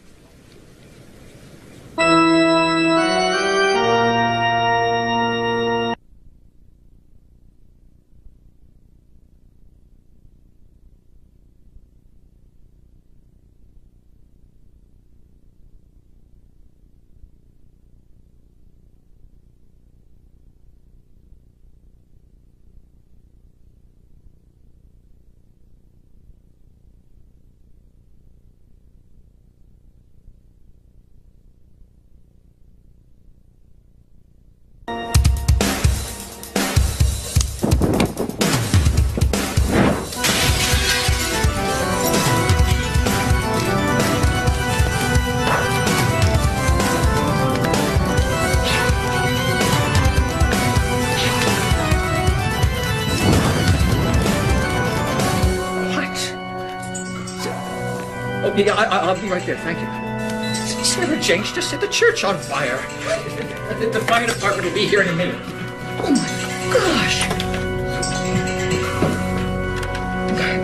P: Yeah, I'll be right there, thank you. Sarah Jane just set the church on fire. The fire department will be here in a minute. Oh my gosh!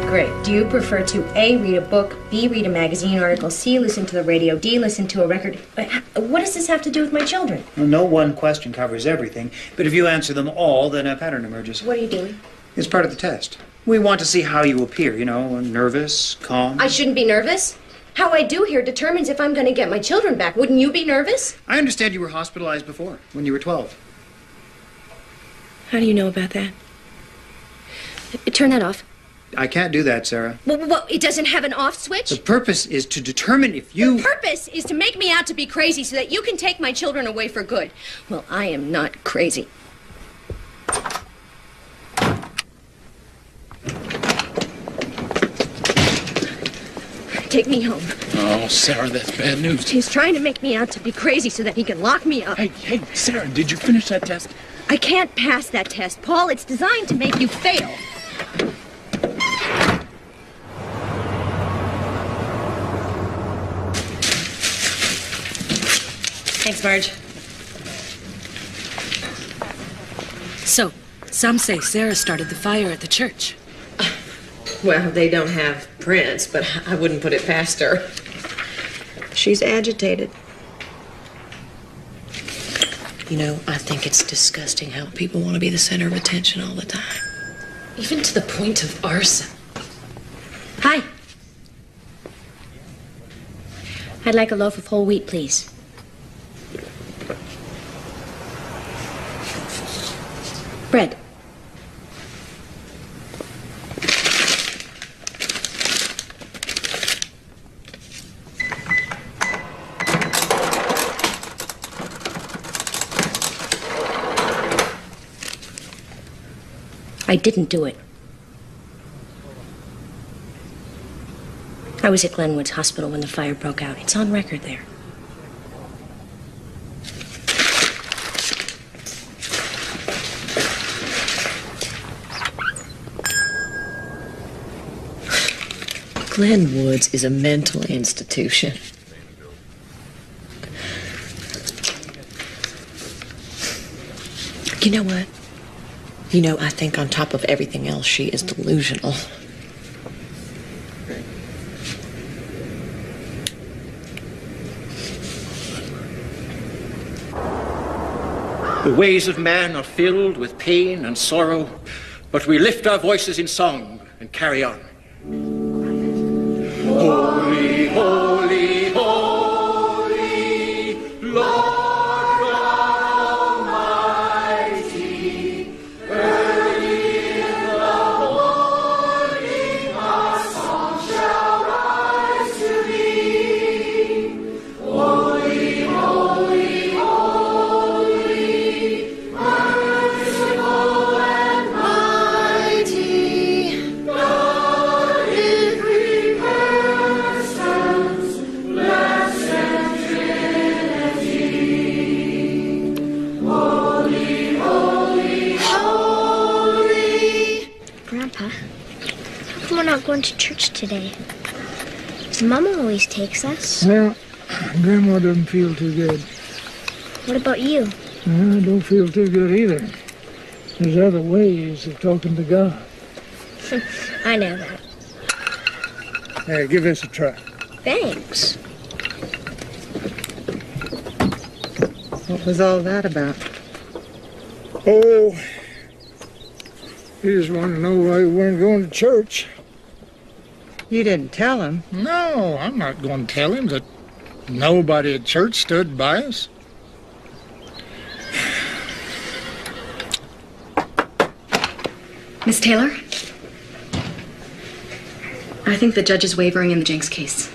A: Great. Do you prefer to A, read a book, B, read a magazine article, C, listen to the radio, D, listen to a record? What does this have to do with my children?
M: Well, no one question covers everything, but if you answer them all, then a pattern emerges.
A: What are you doing?
M: It's part of the test. We want to see how you appear, you know, nervous, calm.
A: I shouldn't be nervous. How I do here determines if I'm going to get my children back. Wouldn't you be nervous?
M: I understand you were hospitalized before, when you were 12.
A: How do you know about that? Turn that off.
M: I can't do that, Sarah.
A: Well, it doesn't have an off switch?
M: The purpose is to determine if you...
A: The purpose is to make me out to be crazy so that you can take my children away for good. Well, I am not crazy. Take me home.
C: Oh, Sarah, that's bad news.
A: He's trying to make me out to be crazy so that he can lock me up.
C: Hey, Sarah, did you finish that test?
A: I can't pass that test, Paul. It's designed to make you fail.
G: Thanks, Marge. So, some say Sarah started the fire at the church.
D: Well, they don't have prints, but I wouldn't put it past her. She's agitated. You know, I think it's disgusting how people want to be the center of attention all the time. Even to the point of arson.
A: Hi. I'd like a loaf of whole wheat, please. Bread. I didn't do it. I was at Glenwood's hospital when the fire broke out. It's on record there.
D: Glenwood's is a mental institution. You know what? You know, I think on top of everything else, she is delusional.
P: The ways of man are filled with pain and sorrow, but we lift our voices in song and carry on. Holy, holy, holy, Lord.
B: Going to church today. Mama always takes us.
N: Well, Grandma doesn't feel too good.
B: What about you?
N: I don't feel too good either. There's other ways of talking to God.
B: I know that.
N: Hey, give this a try.
B: Thanks.
H: What was all that about?
N: Oh, he just wanted to know why you weren't going to church.
H: You didn't tell him.
N: No, I'm not going to tell him that nobody at church stood by us.
F: Miss Taylor? I think the judge is wavering in the Jenks case.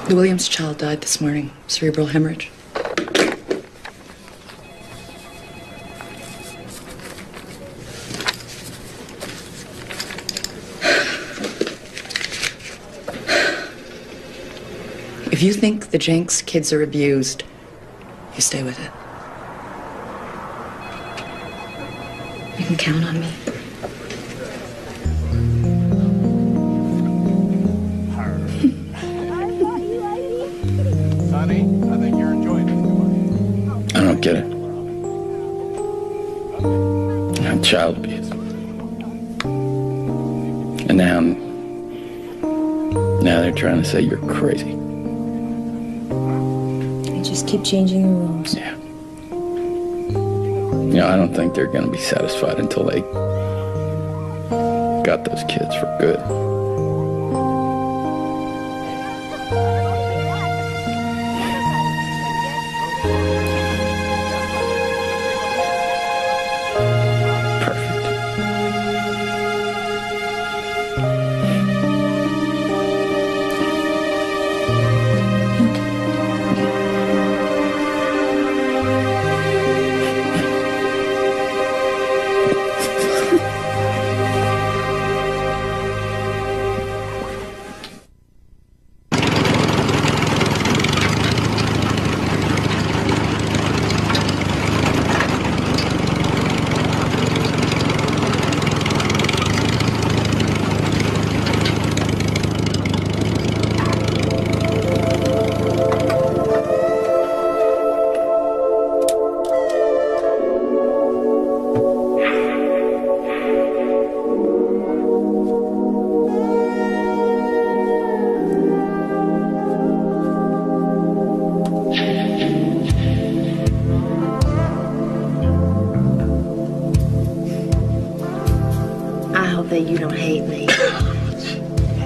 G: The Williams child died this morning. Cerebral hemorrhage. If you think the Jenks kids are abused, you stay with it.
F: You can count on me.
K: Sonny, I think you're enjoying it too much.
C: I don't get it. I'm child abuse. And now they're trying to say you're crazy.
A: They just keep changing the rules.
C: Yeah. You know, I don't think they're going to be satisfied until they got those kids for good.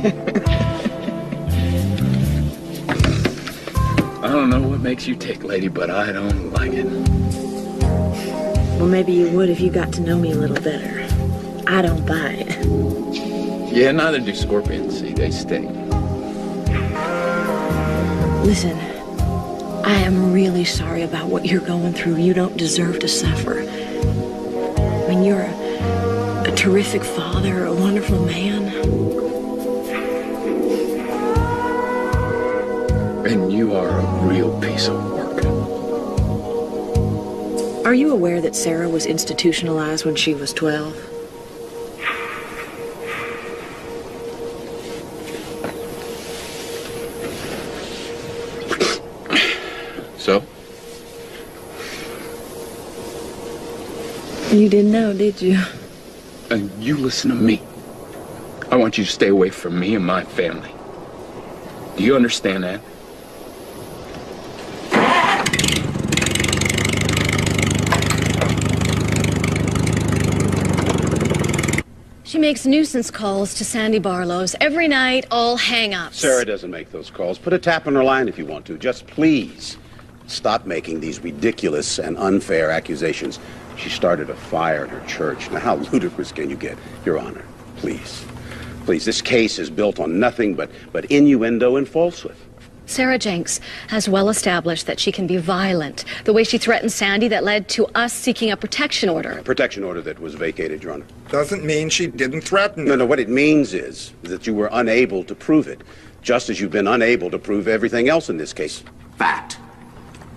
C: I don't know what makes you tick, lady, but I don't like it.
D: Well, maybe you would if you got to know me a little better. I don't buy it.
C: Yeah, neither do scorpions. See, they sting.
D: Listen, I am really sorry about what you're going through. You don't deserve to suffer. I mean, you're a terrific father, a wonderful man.
C: And you are a real piece of work.
D: Are you aware that Sarah was institutionalized when she was 12?
C: So?
D: You didn't know, did you?
C: And you listen to me. I want you to stay away from me and my family. Do you understand that?
F: She makes nuisance calls to Sandy Barlow's every night, all hang-ups.
K: Sarah doesn't make those calls. Put a tap on her line if you want to. Just please stop making these ridiculous and unfair accusations. She started a fire in her church. Now, how ludicrous can you get, Your Honor? Please. Please, this case is built on nothing but innuendo and falsehood.
F: Sarah Jenks has well established that she can be violent. The way she threatened Sandy that led to us seeking a protection order.
K: A protection order that was vacated, Your Honor.
R: Doesn't mean she didn't threaten.
K: No, what it means is that you were unable to prove it, just as you've been unable to prove everything else in this case. Fact.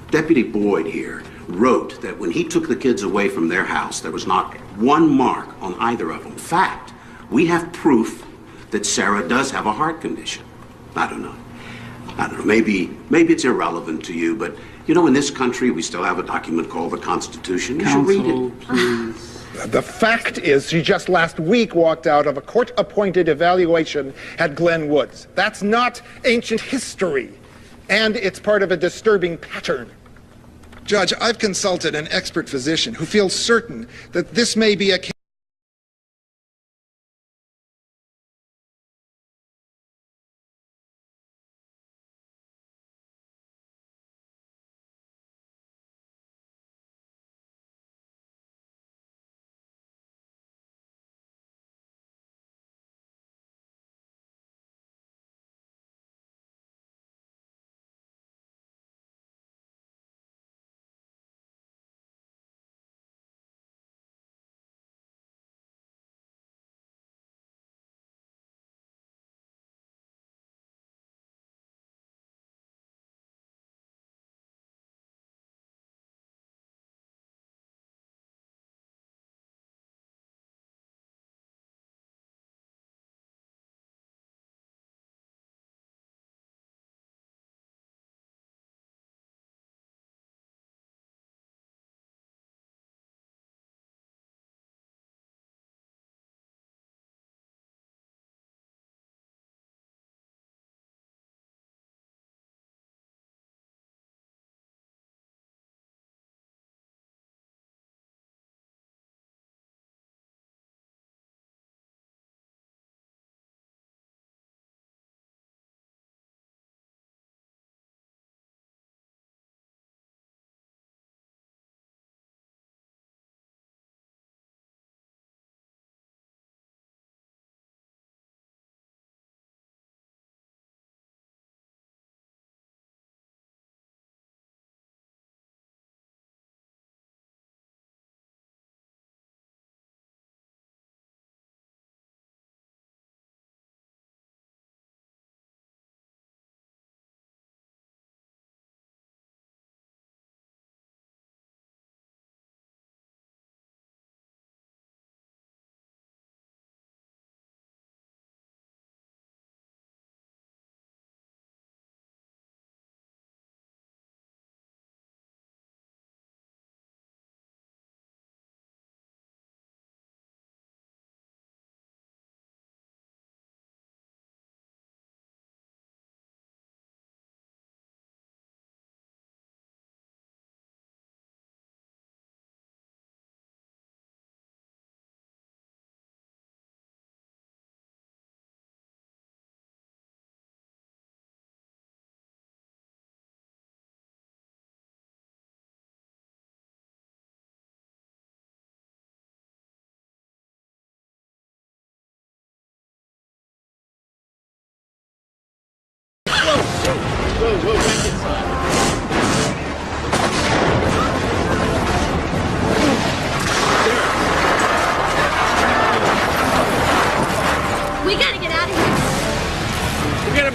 K: Deputy Boyd here wrote that when he took the kids away from their house, there was not one mark on either of them. Fact. We have proof that Sarah does have a heart condition. I don't know. Maybe it's irrelevant to you, but you know, in this country, we still have a document called the Constitution. You should read it.
R: Please. The fact is, she just last week walked out of a court-appointed evaluation at Glen Woods. That's not ancient history, and it's part of a disturbing pattern. Judge, I've consulted an expert physician who feels certain that this may be a case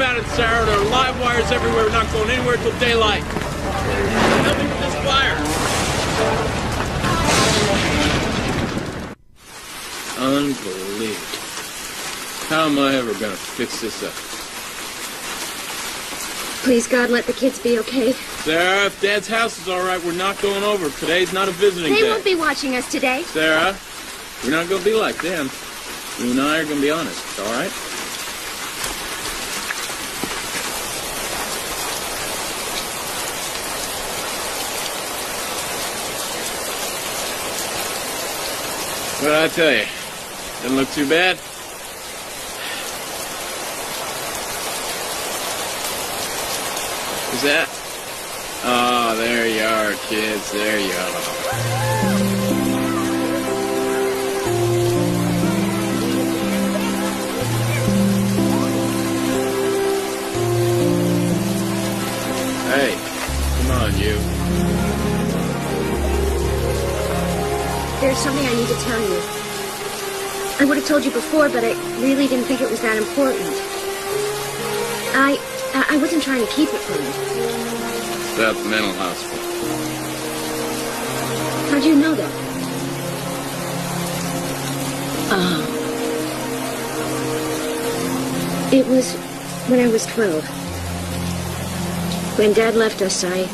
C: about it, Sarah. There are live wires everywhere. We're not going anywhere till daylight. Help me with this fire. Unbelievable. How am I ever gonna fix this up?
A: Please, God, let the kids be okay.
C: Sarah, if Dad's house is all right, we're not going over. Today's not a visiting
A: They
C: day.
A: won't be watching us today.
C: Sarah, we're not gonna be like them. You and I are gonna be honest, all right? What did I tell you? Doesn't look too bad. Who's that? Oh, there you are, kids. There you are. Hey, come on, you.
A: There's something I need to tell you. I would have told you before, but I really didn't think it was that important. I wasn't trying to keep it from you.
C: It's about the mental hospital.
A: How'd you know that? It was when I was 12. When Dad left us, I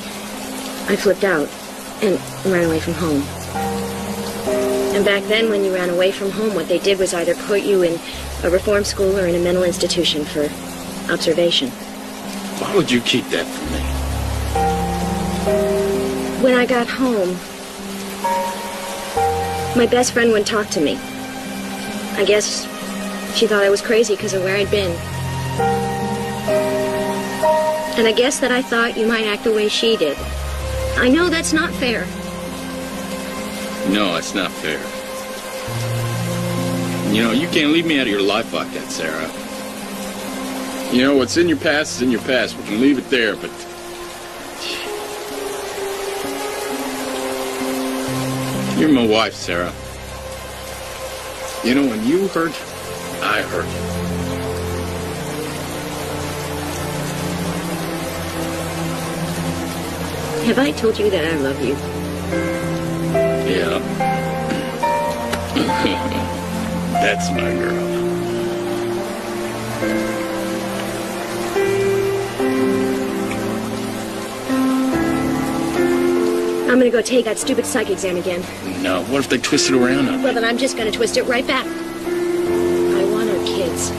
A: flipped out and ran away from home. And back then, when you ran away from home, what they did was either put you in a reform school or in a mental institution for observation.
C: Why would you keep that from me?
A: When I got home, my best friend wouldn't talk to me. I guess she thought I was crazy because of where I'd been. And I guess that I thought you might act the way she did. I know that's not fair.
C: No, it's not fair. You know, you can't leave me out of your life like that, Sarah. You know, what's in your past is in your past. We can leave it there, but... You're my wife, Sarah. You know, when you hurt, I hurt.
A: Have I told you that I love you?
C: Yeah. That's my girl.
A: I'm gonna go take that stupid psych exam again.
C: No, what if they twist it around on me?
A: Well, then I'm just gonna twist it right back. I want our kids.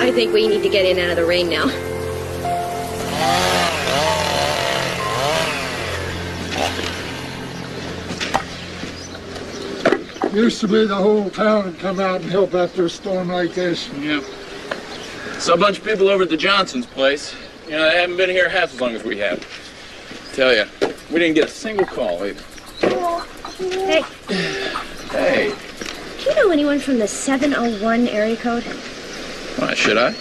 A: I think we need to get in out of the rain now.
N: Used to be the whole town would come out and help after a storm like this.
C: Yep. Saw a bunch of people over at the Johnsons' place. You know, they haven't been here half as long as we have. Tell you, we didn't get a single call either.
A: Hey.
C: Hey.
A: Do you know anyone from the 701 area code?
C: Why, should I?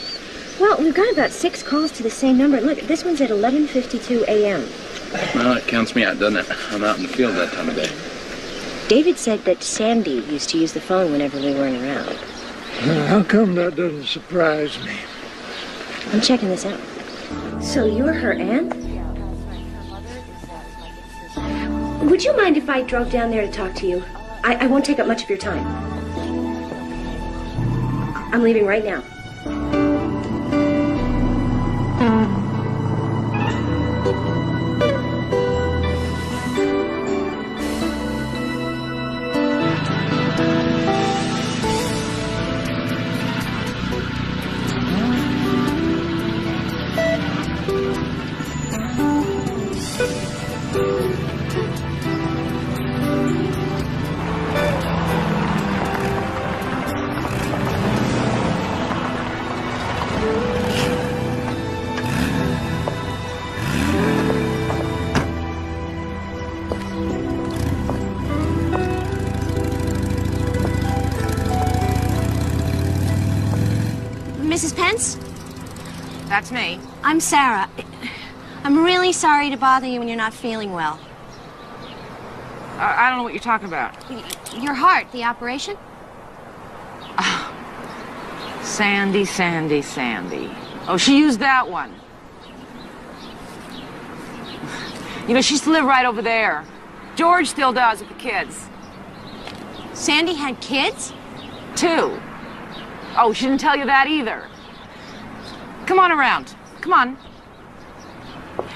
A: Well, we've got about 6 calls to the same number. Look, this one's at 11:52 a.m.
C: Well, that counts me out, doesn't it? I'm out in the field that time of day.
A: David said that Sandy used to use the phone whenever we weren't around.
N: How come that doesn't surprise me?
A: I'm checking this out. So you're her aunt? Would you mind if I drove down there to talk to you? I won't take up much of your time. I'm leaving right now.
O: Mrs. Pence?
D: That's me.
O: I'm Sarah. I'm really sorry to bother you when you're not feeling well.
Q: I don't know what you're talking about.
O: Your heart, the operation?
Q: Sandy. Oh, she used that one. You know, she used to live right over there. George still does with the kids.
O: Sandy had kids?
Q: 2. Oh, she didn't tell you that either. Come on around. Come on.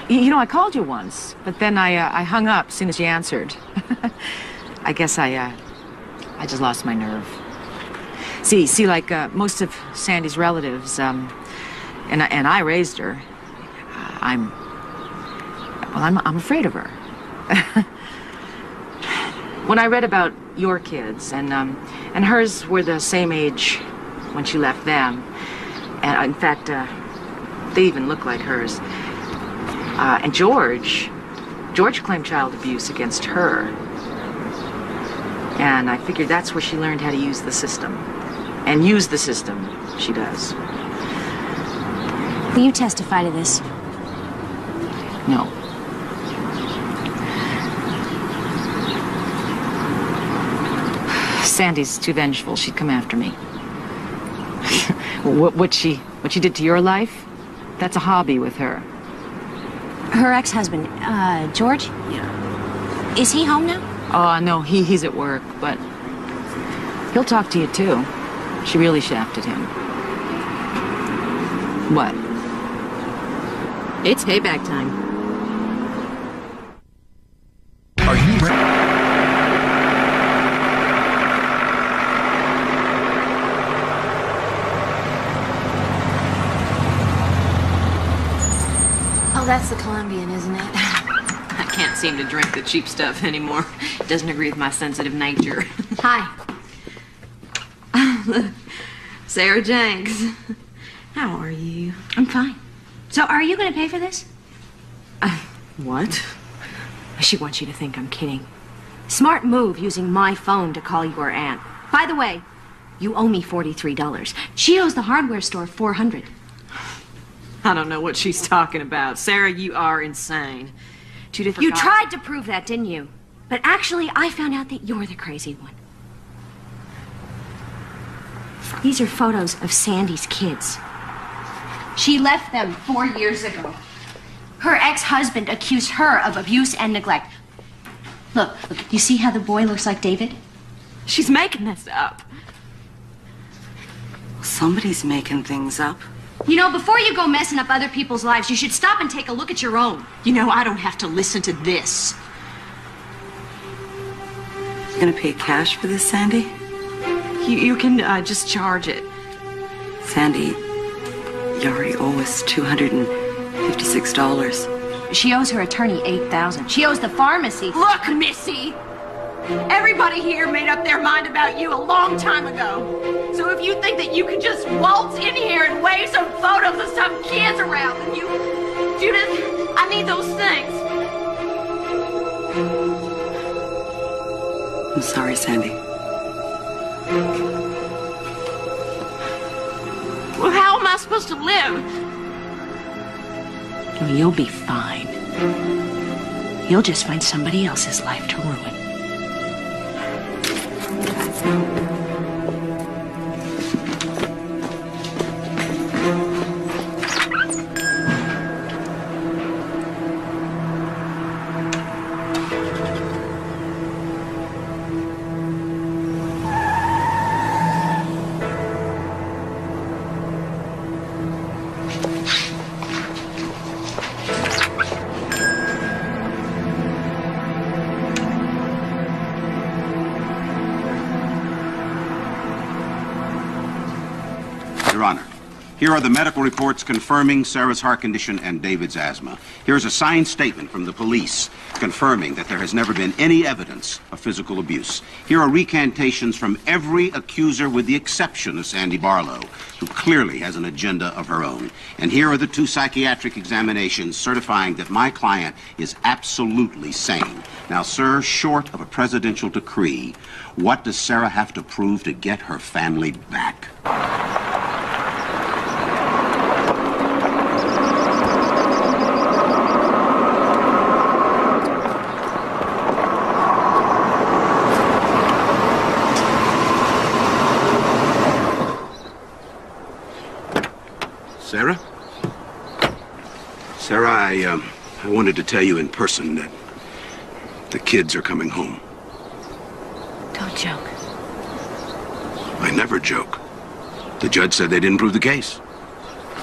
Q: You know, I called you once, but then I hung up as soon as you answered. I guess I just lost my nerve. See, like most of Sandy's relatives, and I raised her. I'm afraid of her. When I read about your kids, and hers were the same age when she left them, and in fact, they even look like hers. And George claimed child abuse against her. And I figured that's where she learned how to use the system. And use the system, she does.
O: Will you testify to this?
Q: No. Sandy's too vengeful. She'd come after me. What she did to your life, that's a hobby with her.
O: Her ex-husband, George?
Q: Yeah.
O: Is he home now?
Q: Oh, no, he's at work, but he'll talk to you, too. She really shafted him. What?
O: It's payback time.
V: Are you ready?
F: Oh, that's the Colombian, isn't it? I can't seem to drink the cheap stuff anymore. It doesn't agree with my sensitive nature.
O: Hi.
F: Look, Sarah Jenks. How are you?
O: I'm fine. So, are you going to pay for this?
F: What?
O: She wants you to think I'm kidding. Smart move using my phone to call your aunt. By the way, you owe me $43. She owes the hardware store $400.
F: I don't know what she's talking about. Sarah, you are insane. Two different
O: You
F: guys.
O: tried to prove that, didn't you? But actually, I found out that you're the crazy one. These are photos of Sandy's kids. She left them 4 years ago. Her ex-husband accused her of abuse and neglect. Look, you see how the boy looks like David?
F: She's making this up.
W: Somebody's making things up.
O: You know, before you go messing up other people's lives, you should stop and take a look at your own.
F: You know, I don't have to listen to this.
W: You gonna pay cash for this, Sandy?
F: You can just charge it.
W: Sandy, you already owe us $256.
O: She owes her attorney $8,000. She owes the pharmacy.
F: Look, Missy! Everybody here made up their mind about you a long time ago. So if you think that you can just waltz in here and wave some photos of some kids around, then you... Judith, I need those things.
W: I'm sorry, Sandy.
F: Well, how am I supposed to live?
O: Oh, you'll be fine. You'll just find somebody else's life to ruin.
K: Your Honor, here are the medical reports confirming Sarah's heart condition and David's asthma. Here's a signed statement from the police confirming that there has never been any evidence of physical abuse. Here are recantations from every accuser with the exception of Sandy Barlow, who clearly has an agenda of her own. And here are the 2 psychiatric examinations certifying that my client is absolutely sane. Now, sir, short of a presidential decree, what does Sarah have to prove to get her family back? I wanted to tell you in person that the kids are coming home.
O: Don't joke.
K: I never joke. The judge said they didn't prove the case.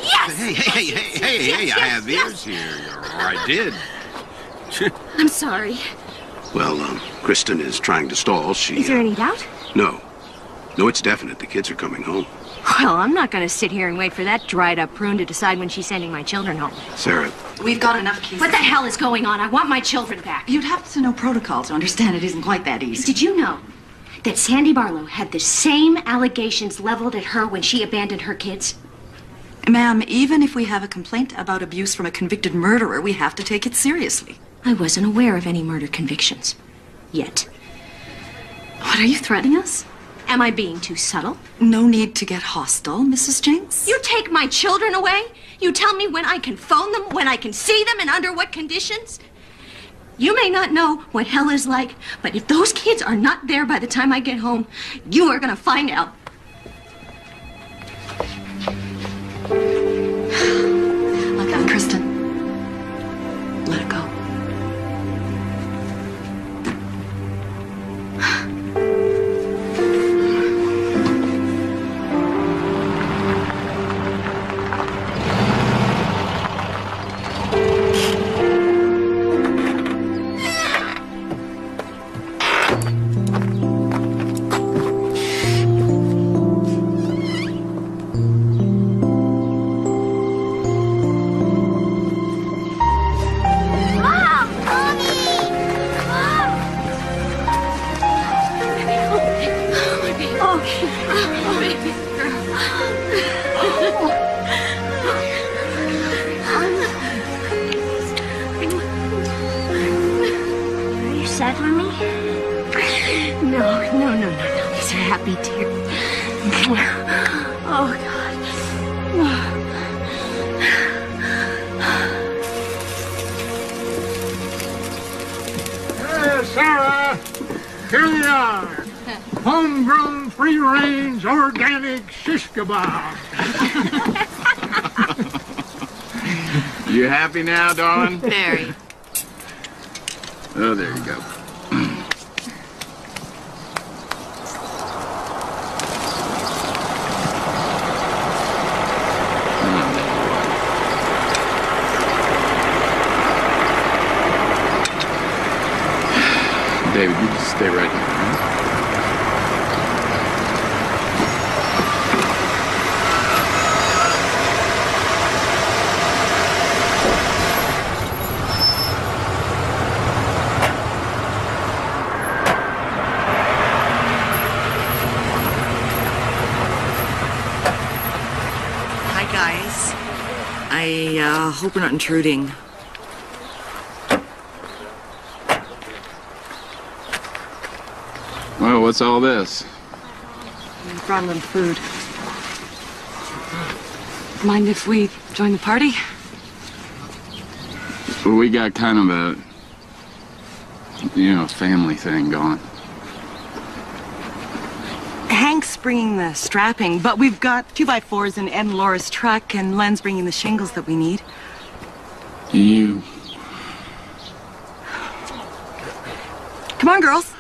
O: Yes!
K: Hey, I have ears here. Or I did.
O: I'm sorry.
K: Well, Kristen is trying to stall.
O: Is there any doubt?
K: No, it's definite. The kids are coming home.
O: Well, I'm not going to sit here and wait for that dried-up prune to decide when she's sending my children home.
K: Sarah.
S: We've got enough cases.
O: What the hell is going on? I want my children back.
S: You'd have to know protocol to understand it isn't quite that easy.
O: Did you know that Sandy Barlow had the same allegations leveled at her when she abandoned her kids?
S: Ma'am, even if we have a complaint about abuse from a convicted murderer, we have to take it seriously.
O: I wasn't aware of any murder convictions. Yet.
S: What, are you threatening us?
O: Am I being too subtle?
S: No need to get hostile, Mrs. Jenks.
O: You take my children away? You tell me when I can phone them, when I can see them, and under what conditions? You may not know what hell is like, but if those kids are not there by the time I get home, you are going to find out.
S: Like that, Kristen. Let it go.
N: Sarah, here they are. Homegrown, free-range, organic shish kebab.
C: You happy now, darling?
S: Very.
C: Oh, there you go. David, you just stay right here.
S: Hi, guys. I hope we're not intruding.
C: Well, what's all this?
S: We brought them food. Mind if we join the party?
C: Well, we got kind of a, family thing going.
S: Hank's bringing the strapping, but we've got 2x4s in Ed and Laura's truck, and Len's bringing the shingles that we need.
C: You...
S: Come on, girls.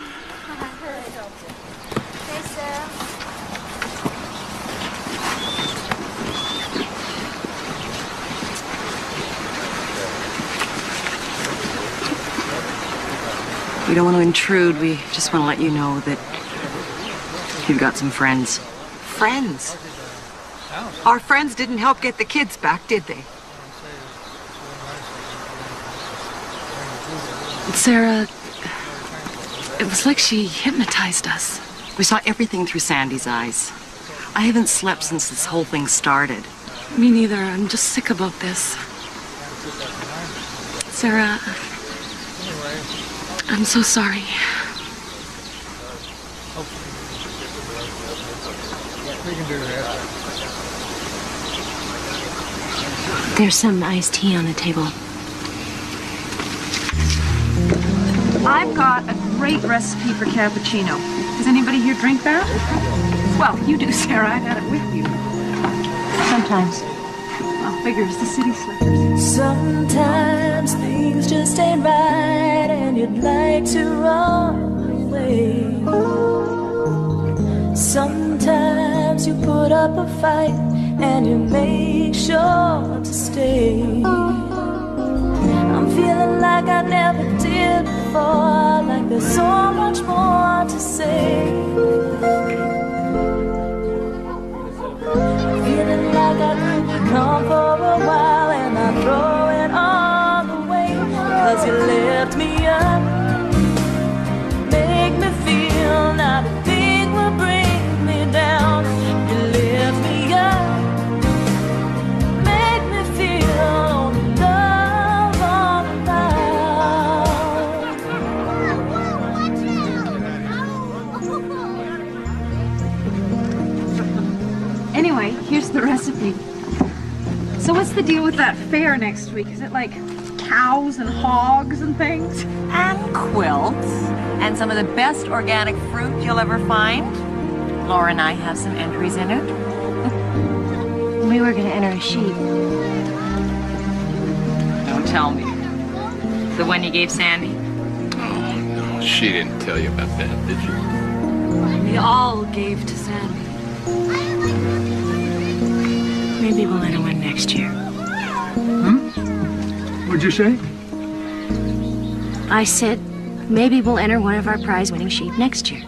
S: We don't want to intrude. We just want to let you know that you've got some friends.
H: Friends? Our friends didn't help get the kids back, did they?
S: Sarah, it was like she hypnotized us. We saw everything through Sandy's eyes. I haven't slept since this whole thing started. Me neither. I'm just sick about this. Sarah, I'm so sorry.
O: There's some iced tea on the table.
F: I've got a great recipe for cappuccino. Does anybody here drink that? Well, you do, Sarah. I've had it with you.
O: Sometimes.
F: Well,
Q: figures, the city slickers.
E: Sometimes things just ain't right and you'd like to run away. Sometimes you put up a fight and you make sure to stay. I'm feeling like I never did before, like there's so much more to say. Feeling like I could come for a while and I throw it all away. Cause you lift me up, make me feel not a thing will bring me down. You lift me up, make me feel love all around.
Q: Anyway, here's the recipe. So what's the deal with that fair next week? Is it like cows and hogs and things?
S: And quilts. And some of the best organic fruit you'll ever find. Laura and I have some entries in it.
O: We were going to enter a sheep.
S: Don't tell me. The one you gave Sandy?
C: Oh, no, she didn't tell you about that, did you?
S: We all gave to Sandy.
O: Maybe we'll enter one next year.
N: What'd you say?
O: I said, maybe we'll enter one of our prize-winning sheep next year.